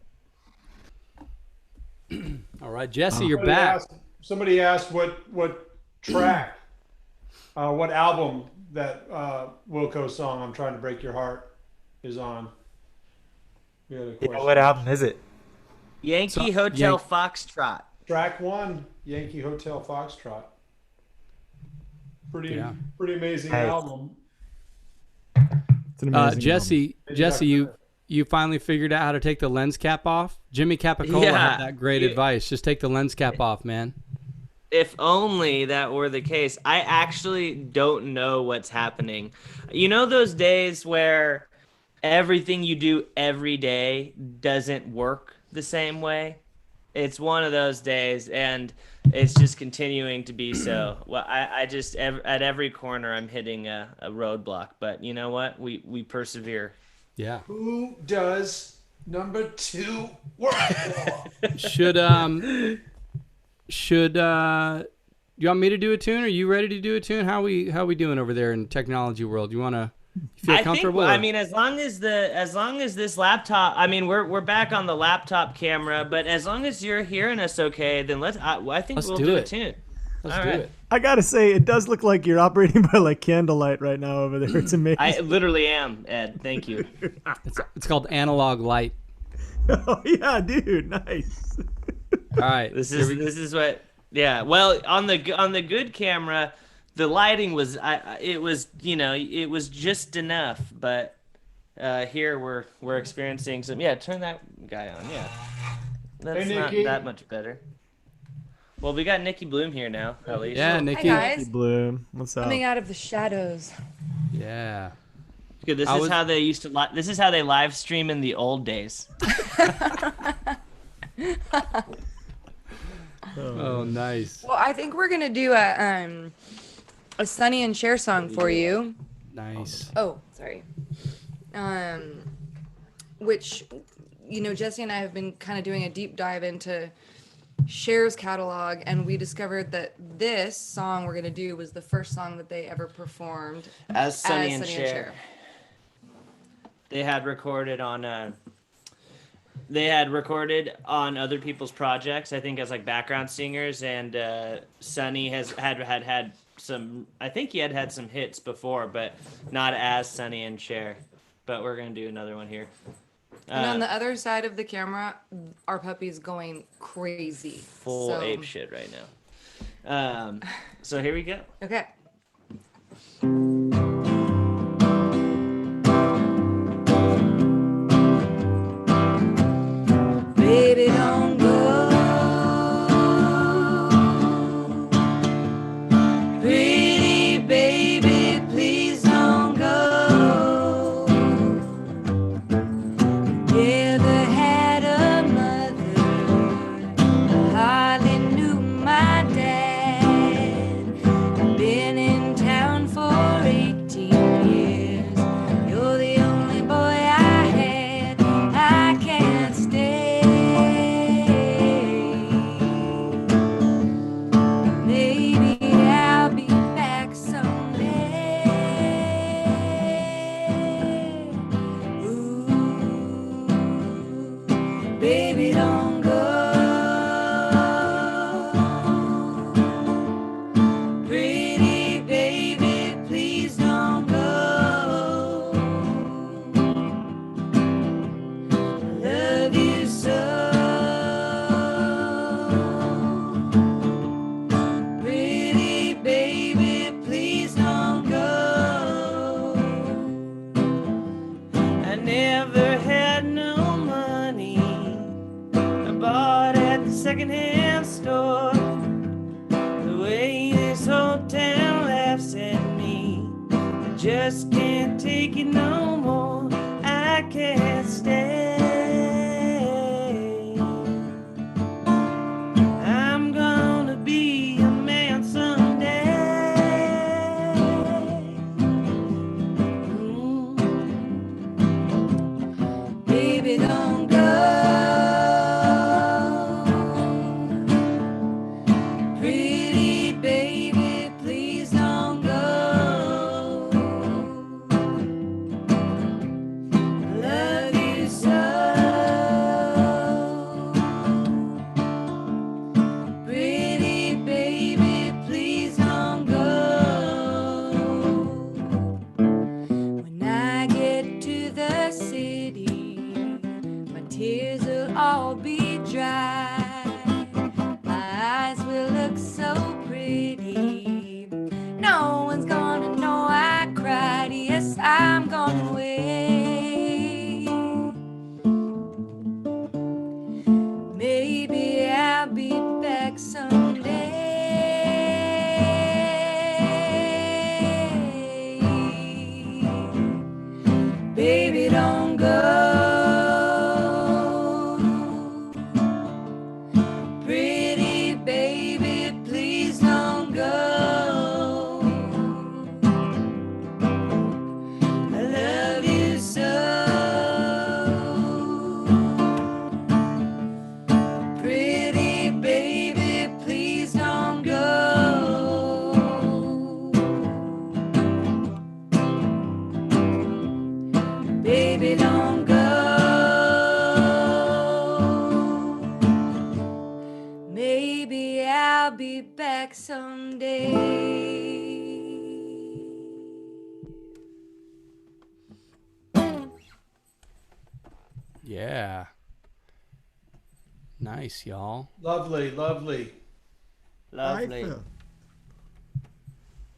All right, Jesse, you're back. Somebody asked what track, what album that Wilco song "I'm Trying to Break Your Heart" is on. What album is it? Yankee Hotel Foxtrot. Track 1, Yankee Hotel Foxtrot. Pretty amazing album. It's an amazing Jesse, you finally figured out how to take the lens cap off? Jimmy Capicola had that great advice. Just take the lens cap off, man. If only that were the case. I actually don't know what's happening. You know those days where everything you do every day doesn't work the same way? It's one of those days, and it's just continuing to be so. Well, I just, at every corner, I'm hitting a roadblock. But you know what? We persevere. Yeah. Who does number 2 work for? Should you want me to do a tune? Are you ready to do a tune? How we doing over there in technology world? You want to feel comfortable? I mean, as long as this laptop, I mean, we're back on the laptop camera, but as long as you're hearing us okay, then I think we'll do a tune. Let's do it. I gotta say, it does look like you're operating by like candlelight right now over there. It's amazing. I literally am, Ed. Thank you. It's called analog light. Oh yeah, dude, nice. All right, this is what. Yeah, well, on the good camera, the lighting was it was just enough, but here we're experiencing some. Yeah, turn that guy on. Yeah. That's Hey, not Nikki. that much better. Well, we got Nikki Bloom here now, at least. Yeah, Hi Nikki. guys, Bloom, what's up? coming out of the shadows. Yeah. Good. This I is was- how they used to. This is how they live stream in the old days. Oh, nice. Well, I think we're gonna do a Sonny and Cher song for you. Nice. Oh, sorry. Which, Jesse and I have been kind of doing a deep dive into Cher's catalog, and we discovered that this song we're gonna do was the first song that they ever performed As Sonny and Cher. Cher. They had recorded on. They had recorded on other people's projects, I think, as like background singers, and Sonny had some. I think he had some hits before, but not as Sonny and Cher. But we're gonna do another one here. And on the other side of the camera, our puppy's going crazy. Full ape shit right now. So here we go. Okay. Baby, don't go. Pretty baby, please don't go. Never had a mother. I hardly knew my dad. Been in town for 18 years. You're the only boy I had. I can't stay. Maybe I'll be back someday. Ooh, baby, don't go. Pretty baby, please don't go. I love you so. Pretty baby, please don't go. I never had no money. I bought at the secondhand store. The way this whole town laughs at me, I just can't take it no more. I can't stay. I'm gonna be a man someday. Baby, don't go. Pretty baby, please don't go. I love you so. Pretty baby, please don't go. When I get to the city, my tears will all be dry. My eyes will look so pretty. No one's gonna know I cried. Yes, I'm gonna wait. Maybe I'll be back someday. Baby, don't go. Pretty baby, please don't go. I love you so. Pretty baby, please don't go. Baby, don't go. Maybe I'll be back someday. Yeah. Nice, y'all. Lovely, lovely. Lovely.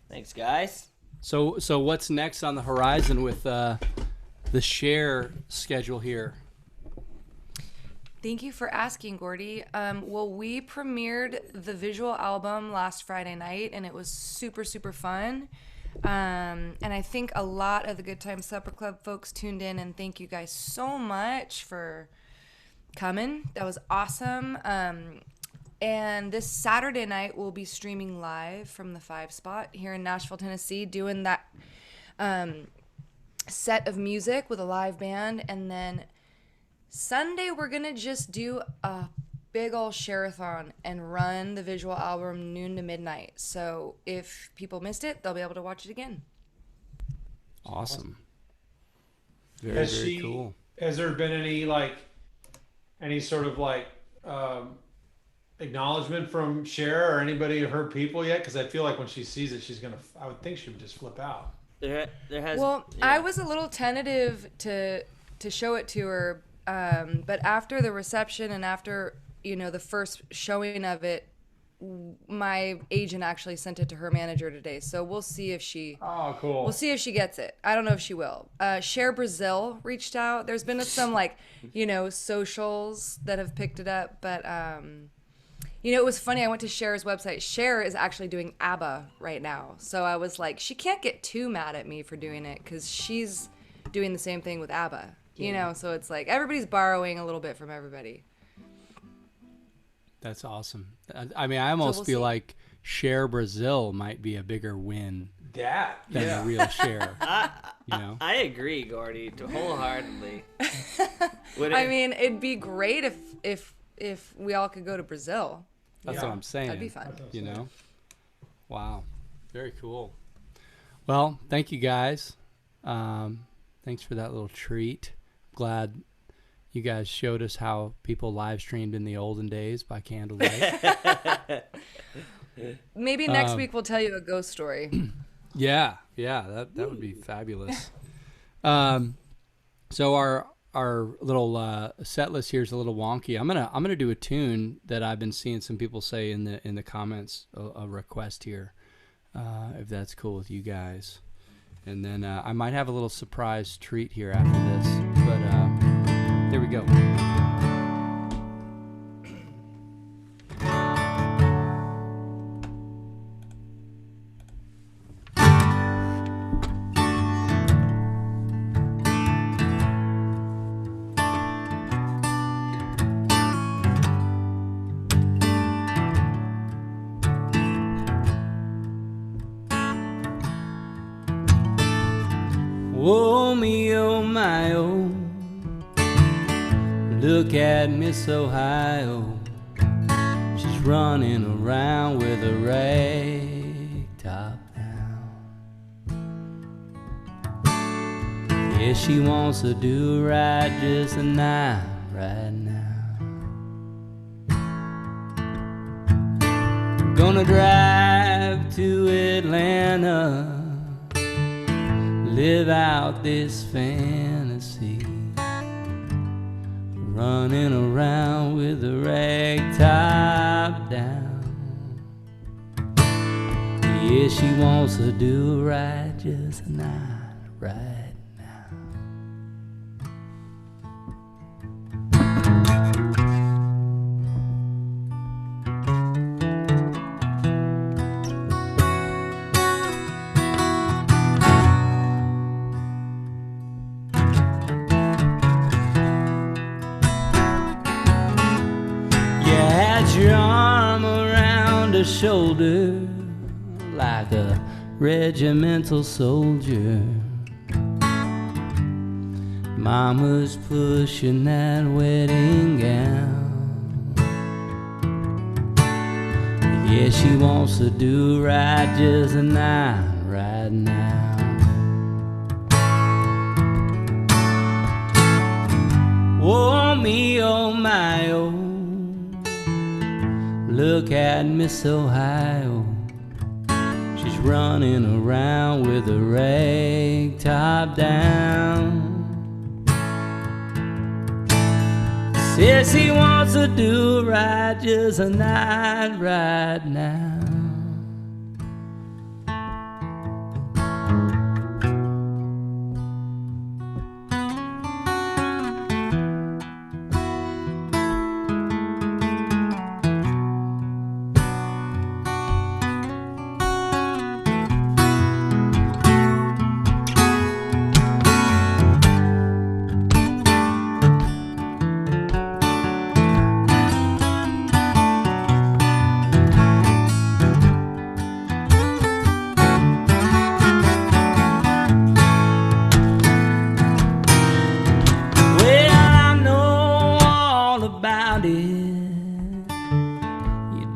Thanks, guys. So what's next on the horizon with the Cher schedule here? Thank you for asking, Gordy. Well, we premiered the visual album last Friday night, and it was super, super fun. And I think a lot of the Good Time Supper Club folks tuned in, and thank you guys so much for coming. That was awesome. And this Saturday night, we'll be streaming live from the 5 spot here in Nashville, Tennessee, doing that set of music with a live band. And then Sunday, we're going to just do a big old share-a-thon and run the visual album noon to midnight. So if people missed it, they'll be able to watch it again. Awesome. Very cool. Has there been any sort of acknowledgement from Cher or anybody of her people yet? Because I feel like when she sees it, I would think she would just flip out. There has. Well, yeah. I was a little tentative to show it to her. But after the reception and after, the first showing of it, my agent actually sent it to her manager today. So we'll see if she. Oh, cool. We'll see if she gets it. I don't know if she will. Cher Brazil reached out. There's been some socials that have picked it up, but it was funny. I went to Cher's website. Cher is actually doing ABBA right now. So I was like, she can't get too mad at me for doing it because she's doing the same thing with ABBA. So it's like everybody's borrowing a little bit from everybody. That's awesome. I mean, I almost feel like Cher Brazil might be a bigger win than the real Cher. I agree, Gordy, wholeheartedly. I mean, it'd be great if we all could go to Brazil. That's what I'm saying. That'd be fun. Wow. Very cool. Well, thank you guys. Thanks for that little treat. Glad you guys showed us how people live streamed in the olden days by candlelight. Maybe next week we'll tell you a ghost story. Yeah, that would be fabulous. So our little set list here is a little wonky. I'm gonna do a tune that I've been seeing some people say in the comments, a request here, if that's cool with you guys. And then I might have a little surprise treat here after this. But there we go. Oh, me, oh, my, oh. Look at Miss Ohio. She's running around with a rag top down. Yeah, she wants to do right just a night right now. Gonna drive to Atlanta, live out this fantasy, running around with a rag top down. Yeah, she wants to do right just a night right now. Your arm around her shoulder like a regimental soldier. Mama's pushing that wedding gown. Yeah, she wants to do right just a night right now. Oh, me, oh, my, oh. Look at Miss Ohio. She's running around with a rag top down. Says she wants to do right just a night right now.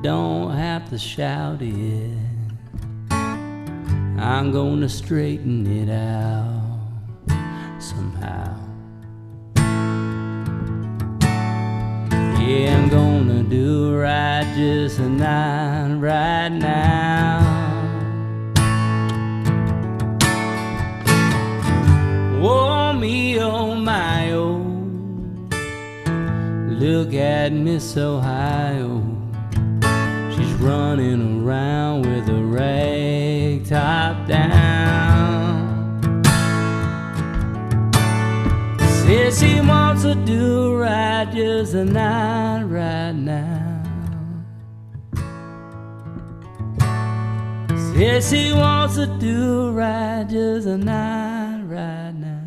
don't have to shout it. I'm gonna straighten it out somehow. Yeah, I'm gonna do right just tonight, right now. Oh, me, oh, my, oh. Look at Miss Ohio. She's running around with a rag top down. Says she wants to do right just tonight, right now. Says she wants to do right just tonight, right now.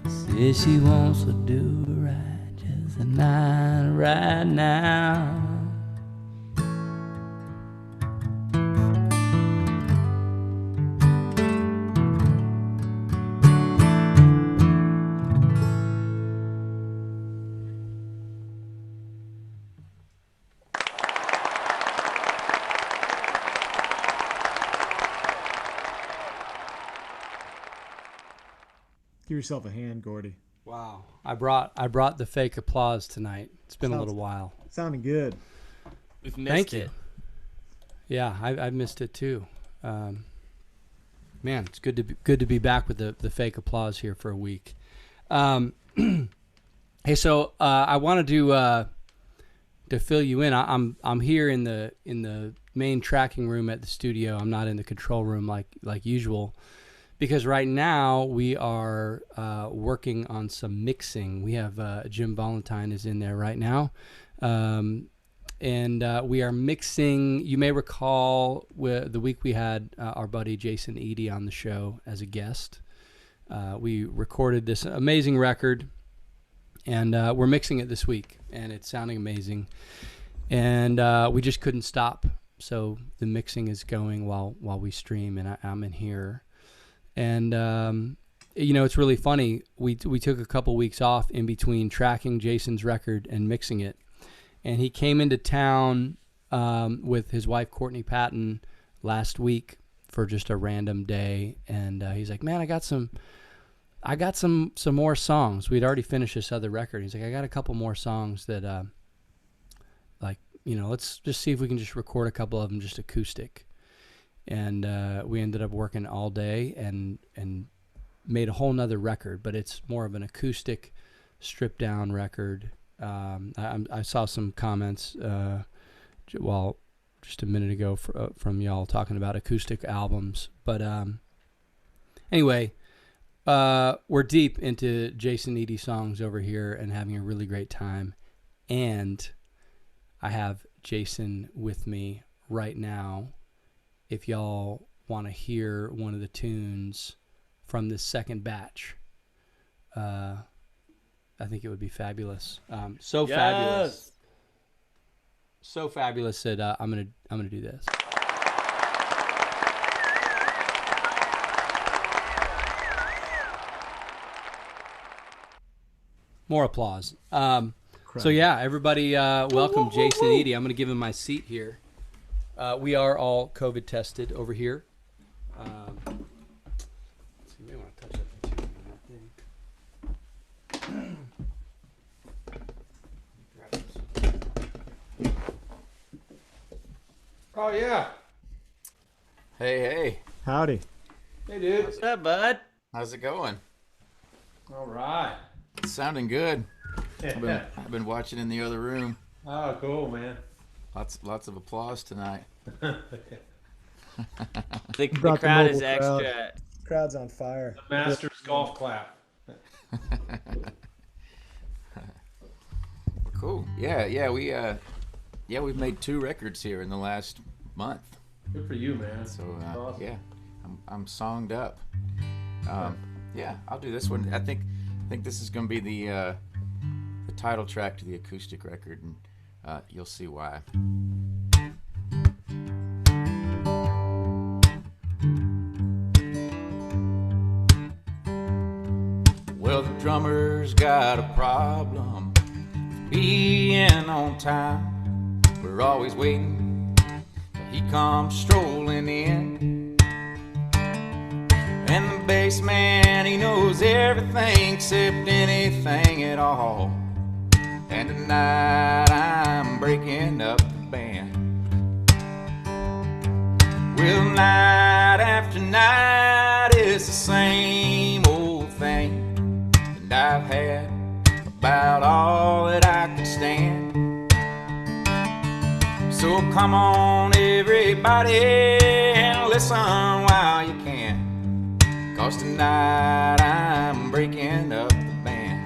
Says she wants to do right just tonight, right now. Give yourself a hand, Gordy. Wow. I brought the fake applause tonight. It's been a little while. Sounding good. We've missed Thank it. you. Yeah, I missed it too. Man, it's good to be back with the fake applause here for a week. Hey, so I wanted to fill you in. I'm here in the main tracking room at the studio. I'm not in the control room like usual, because right now we are working on some mixing. We have Jim Valentine is in there right now. And we are mixing. You may recall the week we had our buddy Jason Eady on the show as a guest. We recorded this amazing record, and we're mixing it this week, and it's sounding amazing. And we just couldn't stop, so the mixing is going while we stream, and I'm in here. And it's really funny. We took a couple weeks off in between tracking Jason's record and mixing it. And he came into town with his wife, Courtney Patton, last week for just a random day. And he's like, man, I got some more songs. We'd already finished this other record. He's like, I got a couple more songs that, let's just see if we can just record a couple of them just acoustic. And we ended up working all day and made a whole nother record, but it's more of an acoustic, stripped down record. I saw some comments just a minute ago from y'all talking about acoustic albums. But anyway, we're deep into Jason Eady songs over here and having a really great time. And I have Jason with me right now. If y'all want to hear one of the tunes from this second batch, I think it would be fabulous. Fabulous. So fabulous that I'm gonna do this. More applause. So yeah, everybody, welcome Jason Eady. I'm gonna give him my seat here. We are all COVID tested over here. Let's see, you may want to touch up the tune on that thing. Oh yeah. Hey. Howdy. Hey dude. What's up, bud? How's it going? All right. It's sounding good. I've been watching in the other room. Oh, cool, man. Lots of applause tonight. The crowd is extra. Crowd's on fire. The Masters golf clap. Cool. Yeah. We've made 2 records here in the last month. Good for you, man. So awesome. yeah, I'm songed up. Yeah, I'll do this one. I think this is gonna be the title track to the acoustic record, and you'll see why. Well, the drummer's got a problem being on time. We're always waiting till he comes strolling in. And the bass man, he knows everything except anything at all. And tonight I'm breaking up the band. Well, night after night it's the same old thing, and I've had about all that I can stand. So come on everybody and listen while you can, 'cause tonight I'm breaking up the band.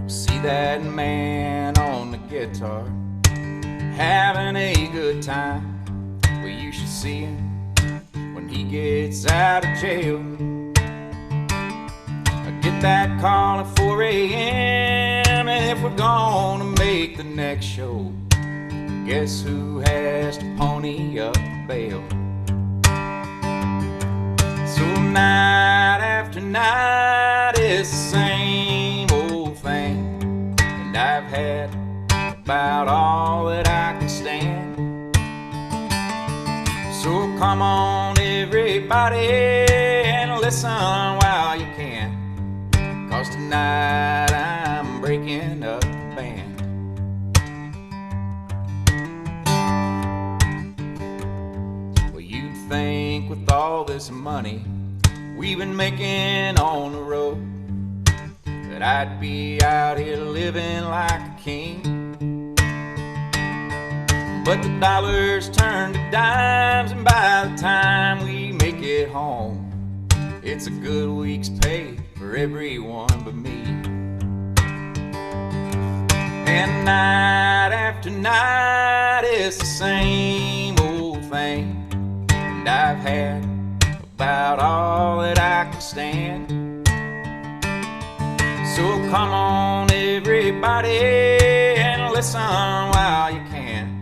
See that man on the guitar having a good time. Well, you should see him when he gets out of jail. I get that call at 4 a.m. and if we're gonna make the next show, guess who has to pony up bail? So night after night it's the same old thing, and I've had about all that I can stand. So come on everybody and listen while you can, 'cause tonight I'm breaking up the band. Well, you'd think with all this money we've been making on the road that I'd be out here living like a king. But the dollars turn to dimes, and by the time we make it home, it's a good week's pay for everyone but me. And night after night it's the same old thing, and I've had about all that I can stand. So come on everybody and listen while you can,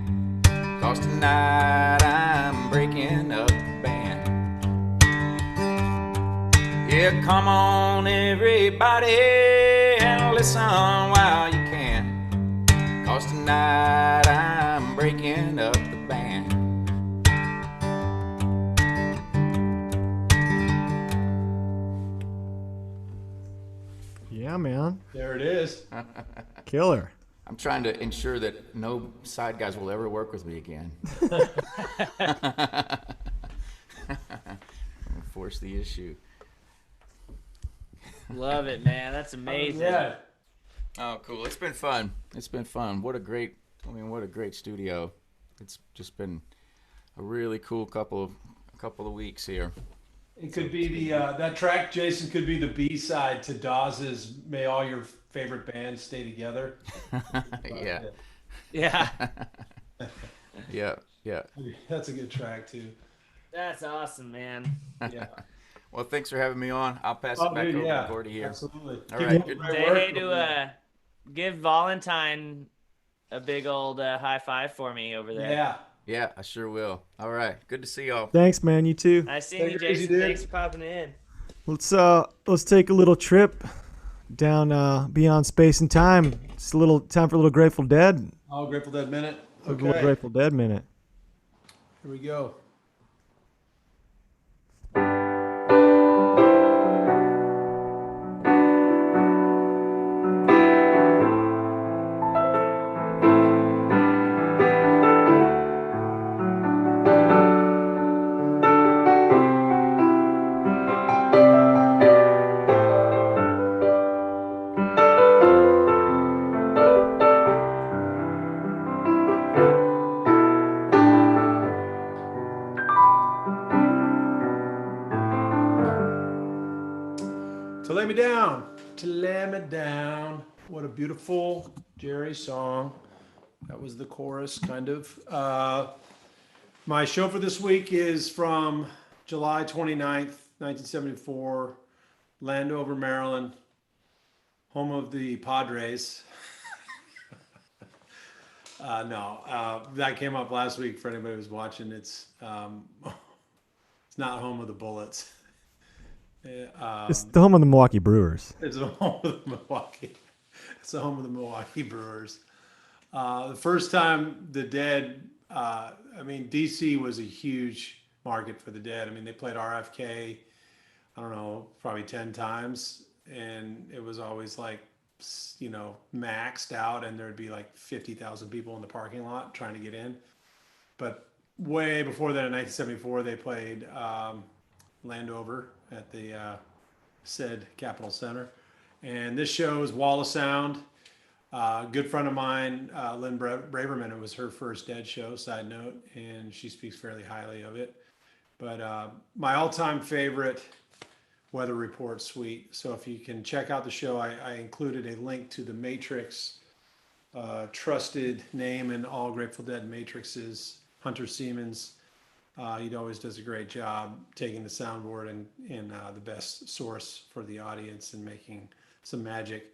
'cause tonight I'm breaking up the band. Yeah, come on everybody and listen while you can, 'cause tonight I'm breaking up the band. Yeah, man. There it is. Killer. I'm trying to ensure that no side guys will ever work with me again. Force the issue. Love it, man. That's amazing. Yeah. Oh, cool. It's been fun. It's been fun. What a great studio. It's just been a really cool couple of weeks here. It could be the that track, Jason, could be the B-side to Dawes's "May All Your Favorite Bands Stay Together." Yeah. Yeah. Yeah. That's a good track too. That's awesome, man. Yeah. Well, thanks for having me on. I'll pass it back over to Gordy here. Absolutely. All right. Good. Say hey to give Valentine a big old high five for me over there. Yeah. Yeah, I sure will. All right. Good to see y'all. Thanks, man. You too. Nice seeing you, Jason. Thanks for popping in. Let's take a little trip down beyond space and time. It's a little time for a little Grateful Dead. Oh, Grateful Dead minute. A little Grateful Dead minute. Here we go. To lay me down. What a beautiful Jerry song. That was the chorus, kind of. My show for this week is from July 29th, 1974, Landover, Maryland, home of the Padres. That came up last week for anybody who's watching. It's not home of the Bullets. It's the home of the Milwaukee Brewers. It's the home of the Milwaukee. It's the home of the Milwaukee Brewers. The first time the Dead, DC was a huge market for the Dead. I mean, they played RFK, I don't know, probably 10 times. And it was always like, maxed out, and there'd be like 50,000 people in the parking lot trying to get in. But way before that, in 1974, they played Landover at the said Capitol Center. And this show is Wall of Sound. Good friend of mine, Lynn Braverman, it was her first Dead show, side note, and she speaks fairly highly of it. But my all-time favorite, Weather Report suite. So if you can check out the show, I included a link to the Matrix, trusted name in all Grateful Dead Matrixes, Hunter Siemens. He always does a great job taking the soundboard and the best source for the audience and making some magic.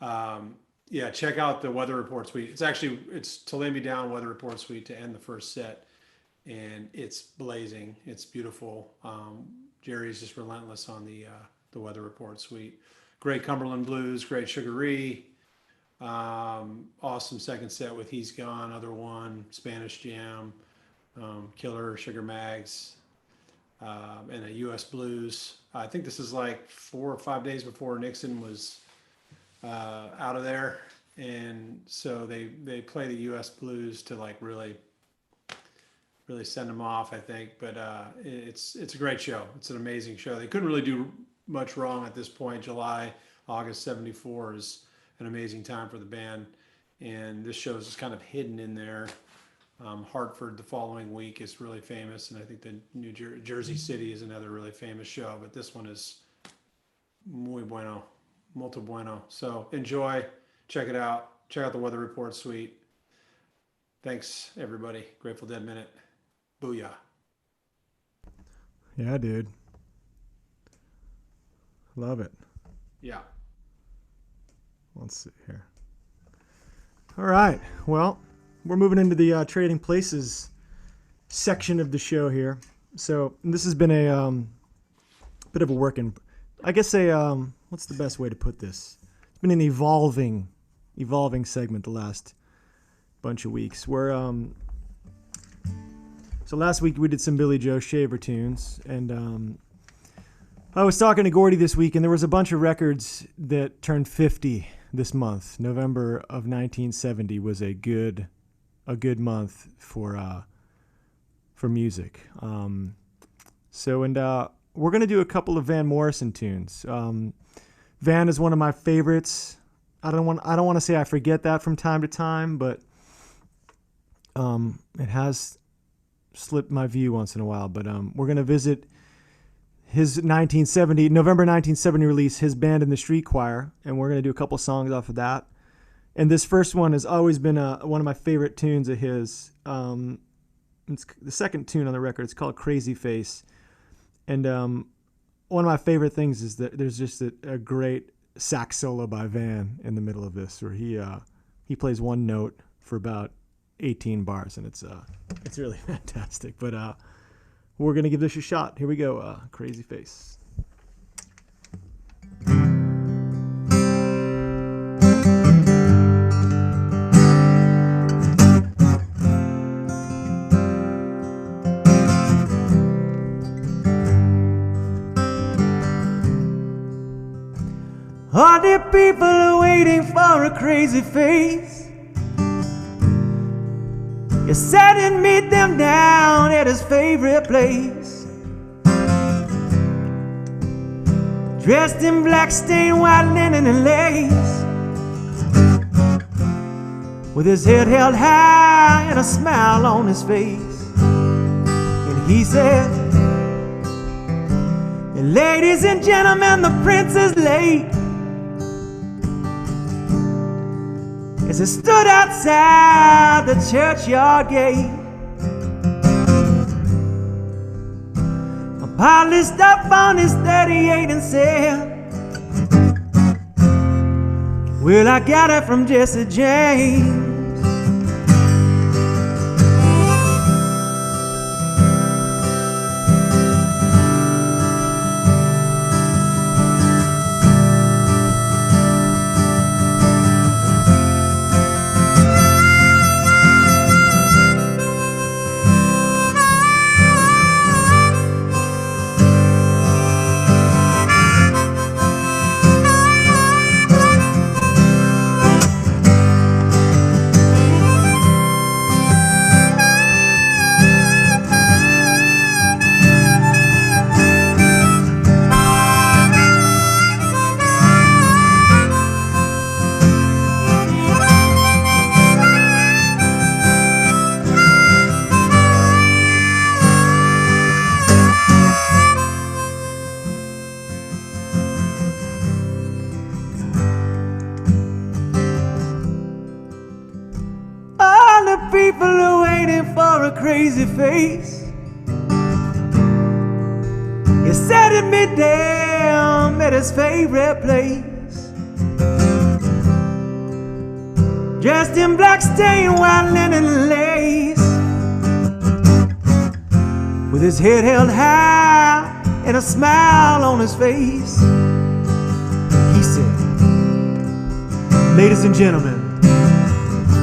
Check out the Weather Report suite. It's To Lay Me Down Weather Report suite to end the first set, and it's blazing. It's beautiful. Jerry's just relentless on the Weather Report suite. Great Cumberland Blues, great Sugaree. Awesome second set with He's Gone, Other One, Spanish Jam, Killer, Sugar Mags, and a U.S. Blues. I think this is like 4 or 5 days before Nixon was out of there, and so they play the U.S. Blues to like really send them off, I think. But it's a great show. It's an amazing show. They couldn't really do much wrong at this point. July, August 74 is an amazing time for the band, and this show is just kind of hidden in there. Hartford the following week is really famous, and I think the New Jersey City is another really famous show, but this one is muy bueno, molto bueno. So enjoy, check it out, check out the Weather Report suite. Thanks, everybody. Grateful Dead Minute. Booyah. Yeah, dude. Love it. Yeah. Let's see here. All right. Well, we're moving into the Trading Places section of the show here. So this has been a bit of a what's the best way to put this? It's been an evolving segment the last bunch of weeks. So last week we did some Billy Joe Shaver tunes, and I was talking to Gordy this week, and there was a bunch of records that turned 50 this month. November of 1970 was a good month for music. We're gonna do a couple of Van Morrison tunes. Van is one of my favorites. I don't want to say I forget that from time to time, but it has slipped my view once in a while. But we're gonna visit his November 1970 release, His Band in the Street Choir, and we're gonna do a couple songs off of that. And this first one has always been one of my favorite tunes of his. It's the second tune on the record. It's called Crazy Face. And one of my favorite things is that there's just a great sax solo by Van in the middle of this, where he plays one note for about 18 bars, and it's really fantastic. But we're going to give this a shot. Here we go, Crazy Face. All the people are waiting for a crazy face. He said he'd meet them down at his favorite place, dressed in black stained white linen and lace, with his head held high and a smile on his face. And he said, "Ladies and gentlemen, the prince is late." As he stood outside the churchyard gate, a polished up on his 38 and said, "Well, I got it from Jesse James." crazy face. He setted me down at his favorite place, dressed in black stained white linen lace, with his head held high and a smile on his face. He said, "Ladies and gentlemen,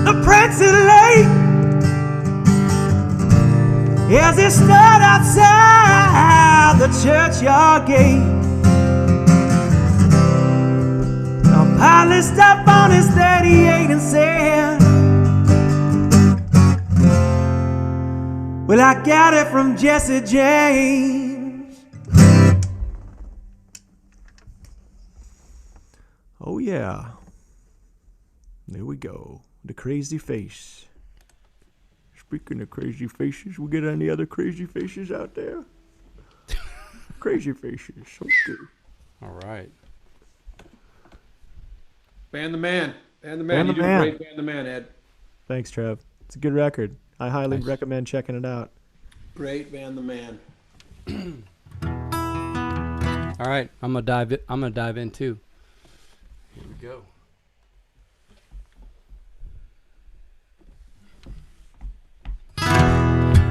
the prince is late." As he stood outside the churchyard gate, a pilot stopped on his 38 and said, "Well, I got it from Jesse James." Oh yeah, there we go, the crazy face. Speaking of crazy faces, we get any other crazy faces out there? Crazy faces, okay. All right. Band the Man. Band the Man. Band You the do Man. a great Band the Man, Ed. Thanks, Trev. It's a good record. I highly recommend checking it out. Great Band the Man. All right, I'm gonna dive in too. Here we go.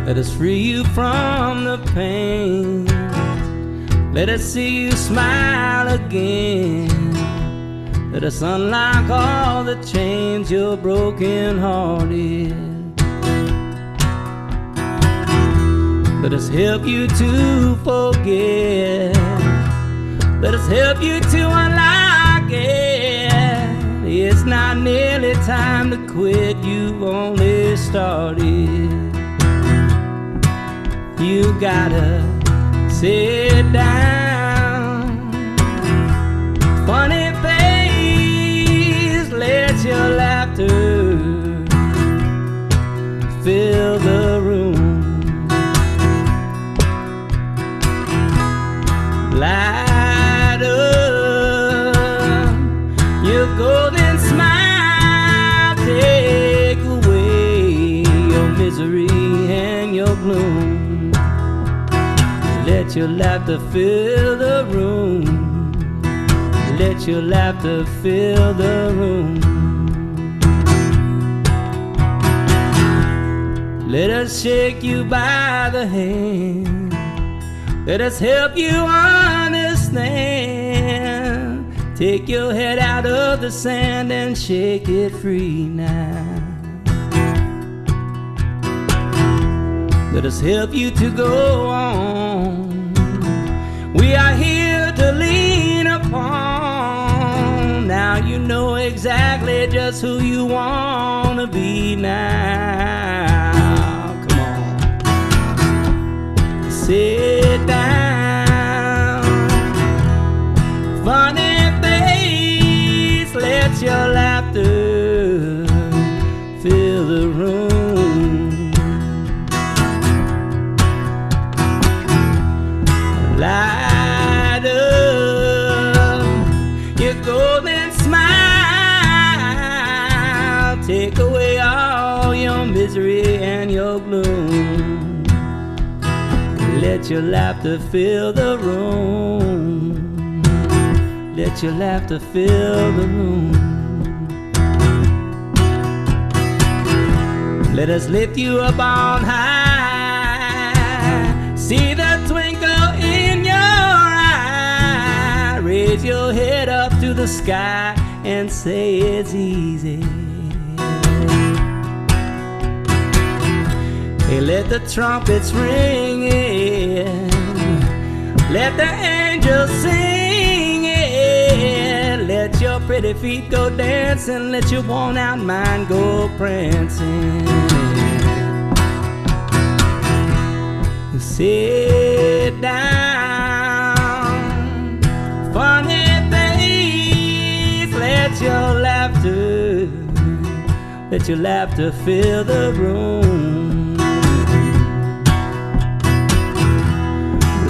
Let us free you from the pain. Let us see you smile again. Let us unlock all the chains you're broken hearted. Let us help you to forget. Let us help you to unlock it. It's not nearly time to quit, you've only started. You gotta sit down. Funny face, let your laughter fill the room. Light up your golden smile. Take away your misery and your gloom. Let your laughter fill the room. Let your laughter fill the room. Let us shake you by the hand. Let us help you understand. Take your head out of the sand and shake it free now. Let us help you to go on. We are here to lean upon. Now you know exactly just who you want to be now. Come on. Sit down. Funny face, let your laughter fill the room. Light up your golden smile. Take away all your misery and your gloom. Let your laughter fill the room. Let your laughter fill the room. Let us lift you up on high. See the twinkle in your eye. Raise your head up to the sky and say it's easy. Hey, let the trumpets ring in. Let the angels sing it. Let your pretty feet go dancing. Let your worn out mind go prancing. Sit down. Funny face. Let your laughter fill the room.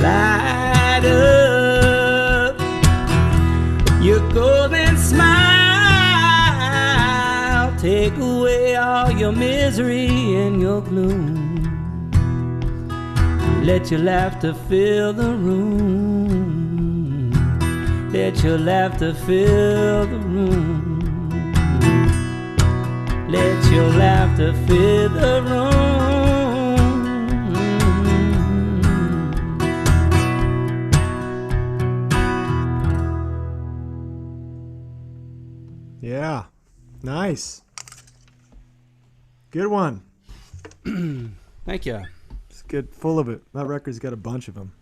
Light up your golden smile. Take away all your misery and your gloom. Let your laughter fill the room. Let your laughter fill the room. Let your laughter fill the room. Yeah. Nice. Good one. Thank you. It's good. Full of it. That record's got a bunch of them.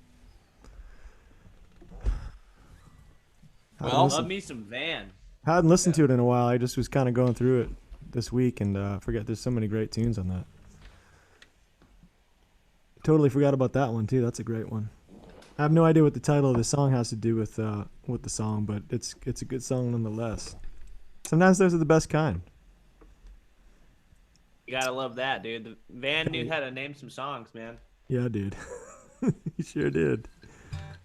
Well, love me some Van. I hadn't listened to it in a while. I just was kind of going through it this week, and I forgot there's so many great tunes on that. Totally forgot about that one too. That's a great one. I have no idea what the title of the song has to do with the song, but it's a good song nonetheless. Sometimes those are the best kind. You gotta love that, dude. The Van knew how to name some songs, man. Yeah, dude. He sure did.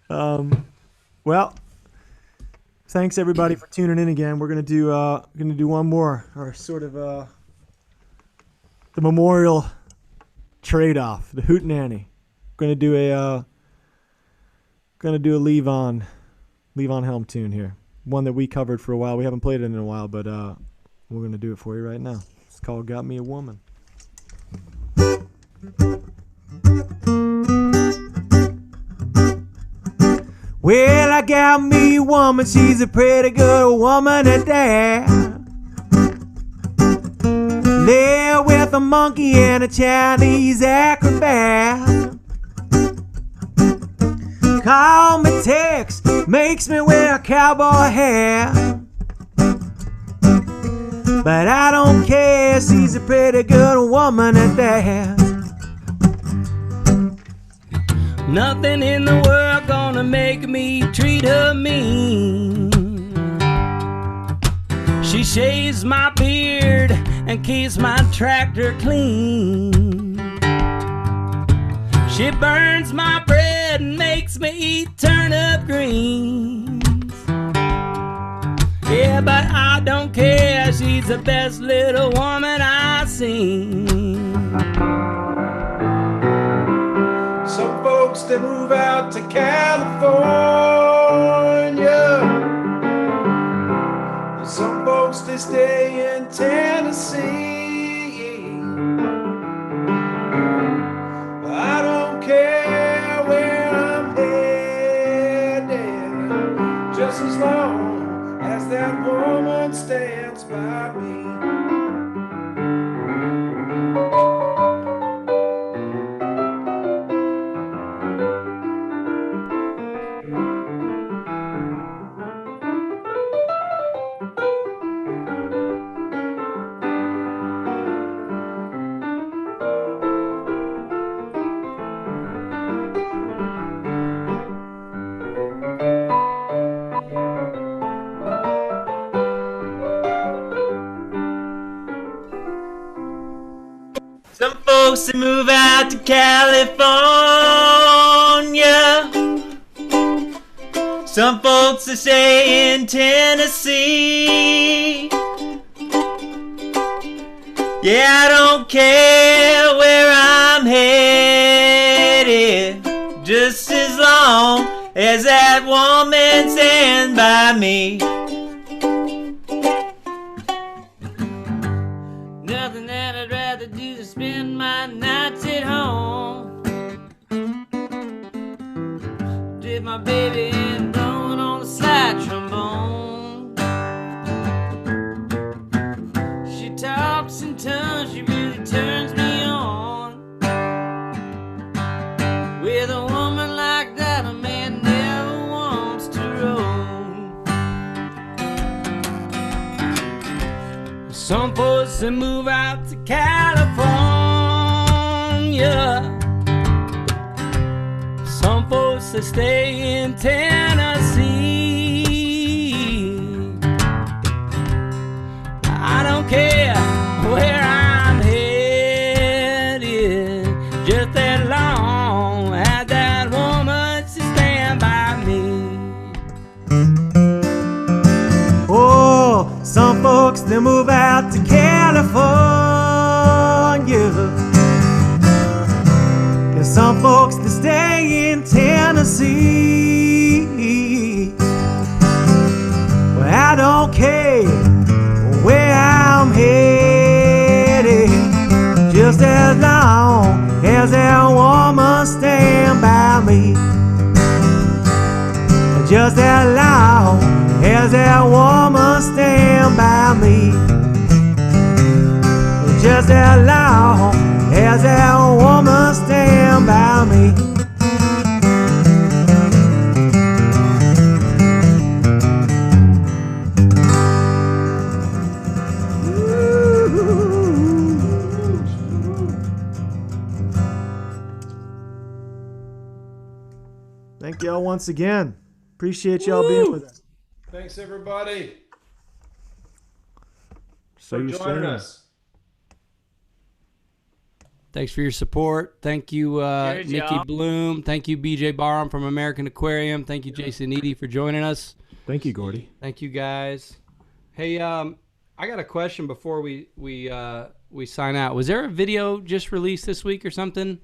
Well, thanks everybody for tuning in again. We're gonna do one more, or sort of the memorial trade-off, the Hootenanny. Gonna do a Leave On Helm tune here. One that we covered for a while. We haven't played it in a while, but we're gonna do it for you right now. It's called "Got Me a Woman." Well, I got me a woman, she's a pretty good woman at that. Live with a monkey and a Chinese acrobat. Call me, text, makes me wear a cowboy hat. But I don't care, she's a pretty good woman at that. Nothing in the world gonna make me treat her mean. She shaves my beard and keeps my tractor clean. She burns my bread and makes me eat turnip greens. Yeah, but I don't care, she's the best little woman I've seen. Some folks, they move out to California. Some folks, they stay in Tennessee. I don't care where I'm headed, just as long as that woman stands by me. Some folks that move out to California. Some folks that stay in Tennessee. Yeah, I don't care where I'm headed, just as long as that woman stands by me. Nothing that I'd rather do than spend my nights at home. Did my baby and blowing on the slide trombone. She talks in tongues, she really turns me on. With a woman like that, a man never wants to roam. Some folks that move out to California. Some folks that stay in Tennessee. I don't care where I'm headed, just as long as that woman should stand by me. Oh, some folks they move out to California. some folks that stay in Tennessee. Well, I don't care where I'm headed, just as long as that woman stand by me. Just as long as that woman stand by me. Just as long as that woman stand by me. Thank y'all once again. Appreciate y'all being with us. Thanks, everybody, So for you joining saying. us. Thanks for your support. Thank you, Cheers, Nikki y'all. Bloom. Thank you, BJ Barham from American Aquarium. Thank you, Jason Eady, for joining us. Thank you, Gordy. Thank you, guys. Hey, I got a question before we sign out. Was there a video just released this week or something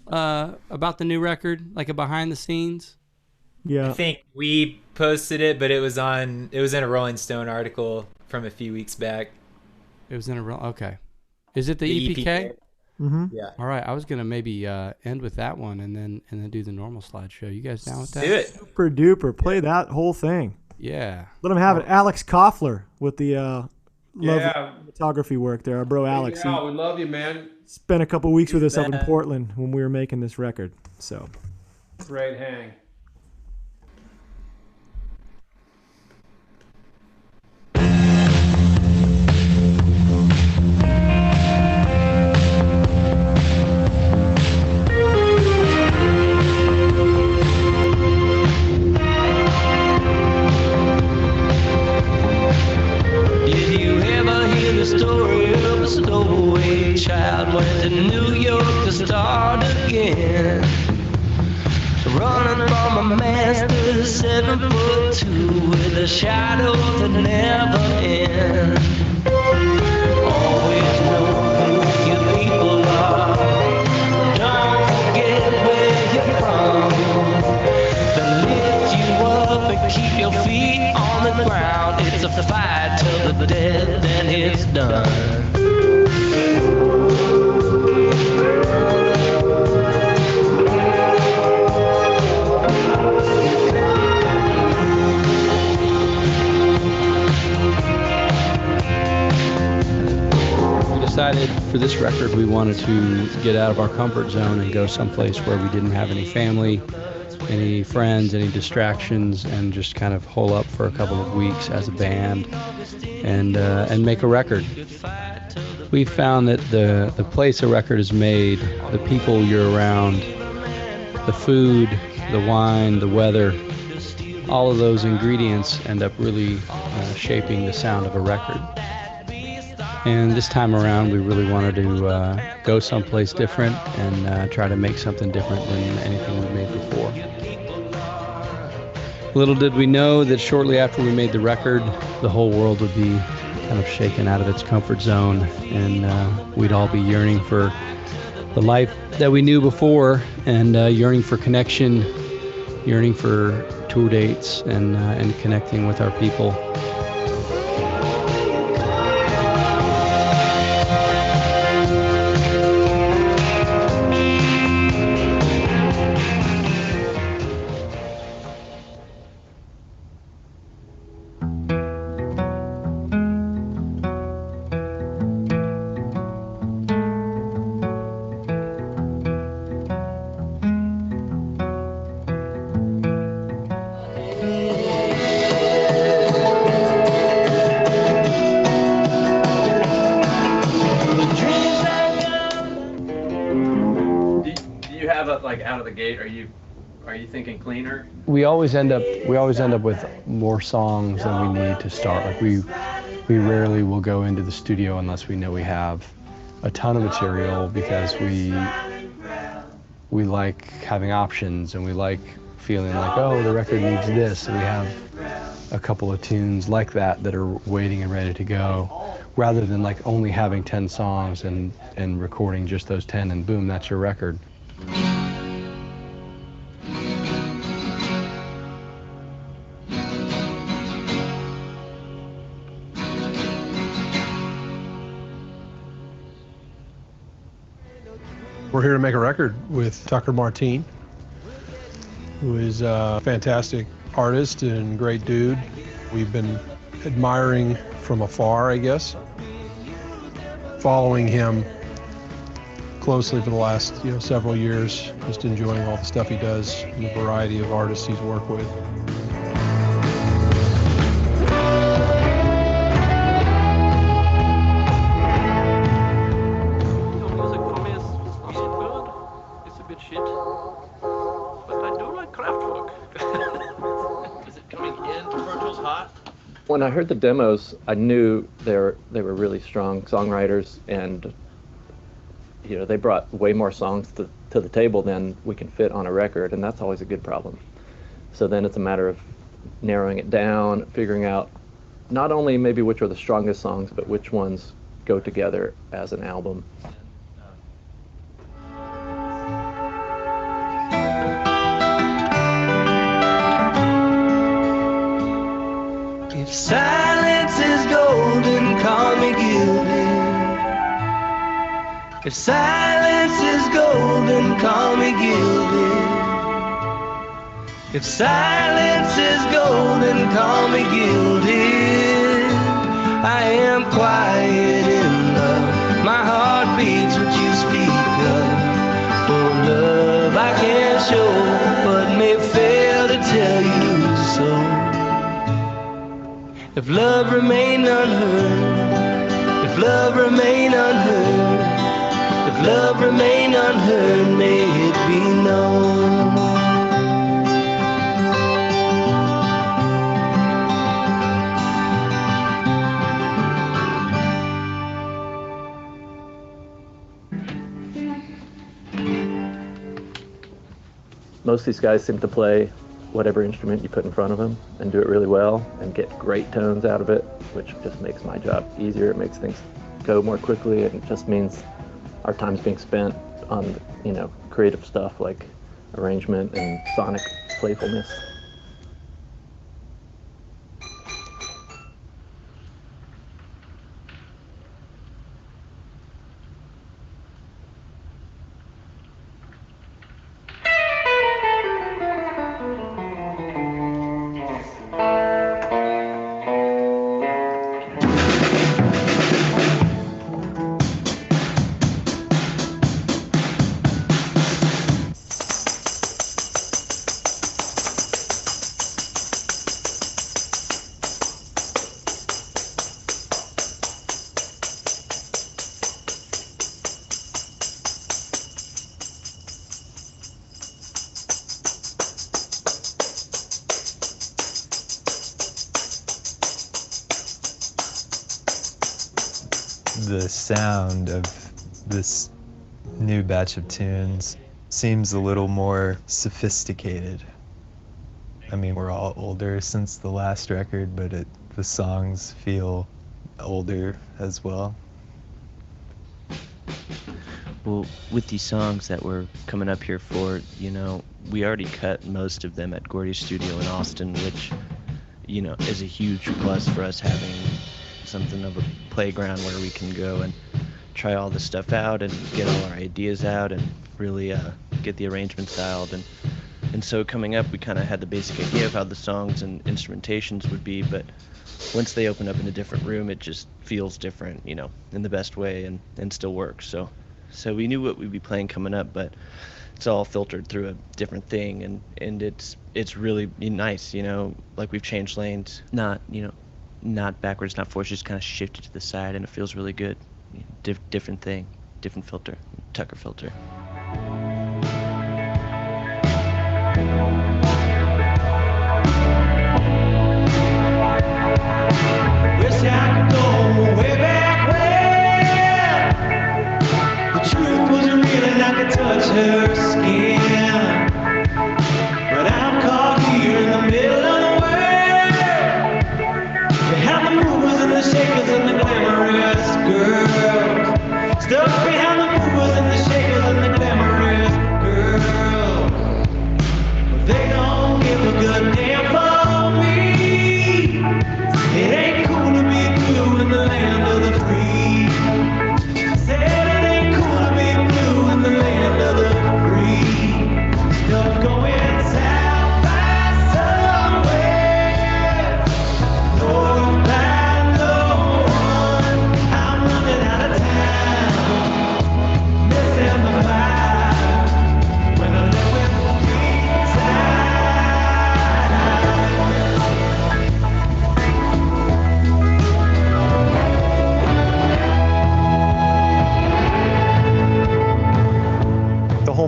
about the new record, like a behind the scenes? Yeah. I think we posted it, but it was in a Rolling Stone article from a few weeks back. It was in a real. Okay. Is it the EPK? Mm-hmm. Yeah. All right. I was gonna maybe end with that one and then do the normal slideshow. You guys down with that? Do it. Super duper. Play that whole thing. Yeah. Let him have it. Alex Koffler with the lovely Yeah. photography work there. Our bro Alex. Yeah, we love you, man. He spent a couple weeks with us up in back. Portland when we were making this record. So Great hang. Did you ever hear the story of a stowaway child went to New York to start again? Running from a master 7'2" with a shadow that never ends. Always know who your people are. Don't forget where you're from. They'll lift you up and keep your feet on the ground. It's a fight till the death and it's done. We decided for this record we wanted to get out of our comfort zone and go someplace where we didn't have any family, any friends, any distractions, and just kind of hole up for a couple of weeks as a band and make a record. We found that the place a record is made, the people you're around, the food, the wine, the weather, all of those ingredients end up really shaping the sound of a record. And this time around, we really wanted to go someplace different and try to make something different than anything we've made before. Little did we know that shortly after we made the record, the whole world would be kind of shaken out of its comfort zone, and we'd all be yearning for the life that we knew before, and yearning for connection, yearning for tour dates, and connecting with our people. Out of the gate, are you thinking cleaner? We always end up with more songs than we need to start. Like we rarely will go into the studio unless we know we have a ton of material, because we like having options, and we like feeling like, oh, the record needs this, and we have a couple of tunes like that are waiting and ready to go, rather than like only having 10 songs and recording just those 10 and boom, that's your record. We're here to make a record with Tucker Martine, who is a fantastic artist and great dude. We've been admiring from afar, I guess, following him closely for the last several years, just enjoying all the stuff he does and the variety of artists he's worked with. When I heard the demos, I knew they were really strong songwriters, and they brought way more songs to the table than we can fit on a record, and that's always a good problem. So then it's a matter of narrowing it down, figuring out not only maybe which are the strongest songs, but which ones go together as an album. If silence is golden, call me guilty. If silence is golden, call me guilty. If silence is golden, call me guilty. I am quiet in love, my heart beats what you speak of. For love I can't show, but may fail to tell you so. If love remain unheard, if love remain unheard, if love remain unheard, may it be known. Most of these guys seem to play whatever instrument you put in front of them and do it really well and get great tones out of it, which just makes my job easier. It makes things go more quickly, and it just means our time's being spent on, creative stuff like arrangement and sonic playfulness. The sound of this new batch of tunes seems a little more sophisticated. I mean, we're all older since the last record, but the songs feel older as well. Well, with these songs that we're coming up here for, we already cut most of them at Gordy's studio in Austin, which, is a huge plus for us having something of a playground where we can go and try all this stuff out and get all our ideas out and really get the arrangement dialed. And so coming up, we kind of had the basic idea of how the songs and instrumentations would be, but once they open up in a different room, it just feels different, in the best way and still works. So we knew what we'd be playing coming up, but it's all filtered through a different thing, and it's really nice, like we've changed lanes, not backwards, not forwards, just kind of shifted to the side, and it feels really good. Different thing, different filter, Tucker filter. Wish I could go way back when the truth was real and I could touch her skin, but I'm caught here in the middle of the world. Behind the movers and the shakers and the glamorous girls, stuck behind the movers and the shakers and the glamorous girls.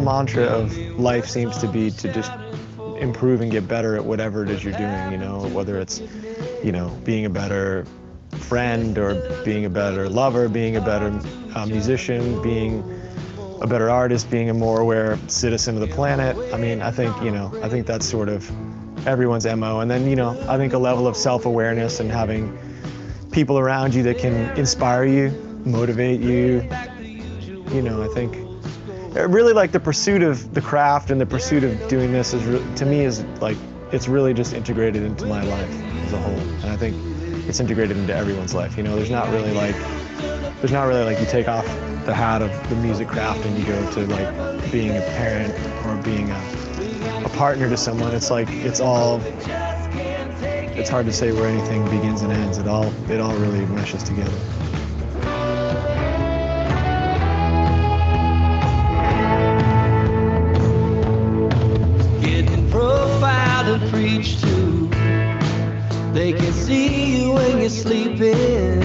mantra of life seems to be to just improve and get better at whatever it is you're doing, you know, whether it's, you know, being a better friend or being a better lover, being a better musician, being a better artist, being a more aware citizen of the planet. I mean, I think that's sort of everyone's MO. And then, you know, I think a level of self-awareness and having people around you that can inspire you, motivate you. You know, I think really like the pursuit of the craft and the pursuit of doing this to me is like, it's really just integrated into my life as a whole. And I think it's integrated into everyone's life. You know, there's not really like you take off the hat of the music craft and you go to like being a parent or being a partner to someone. It's like, it's hard to say where anything begins and ends. It all really meshes together. Getting profiled and preached to. They can see you when you're sleeping.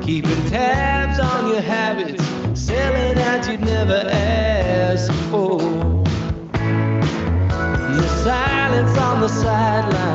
Keeping tabs on your habits. Selling out you'd never ask for. The silence on the sideline.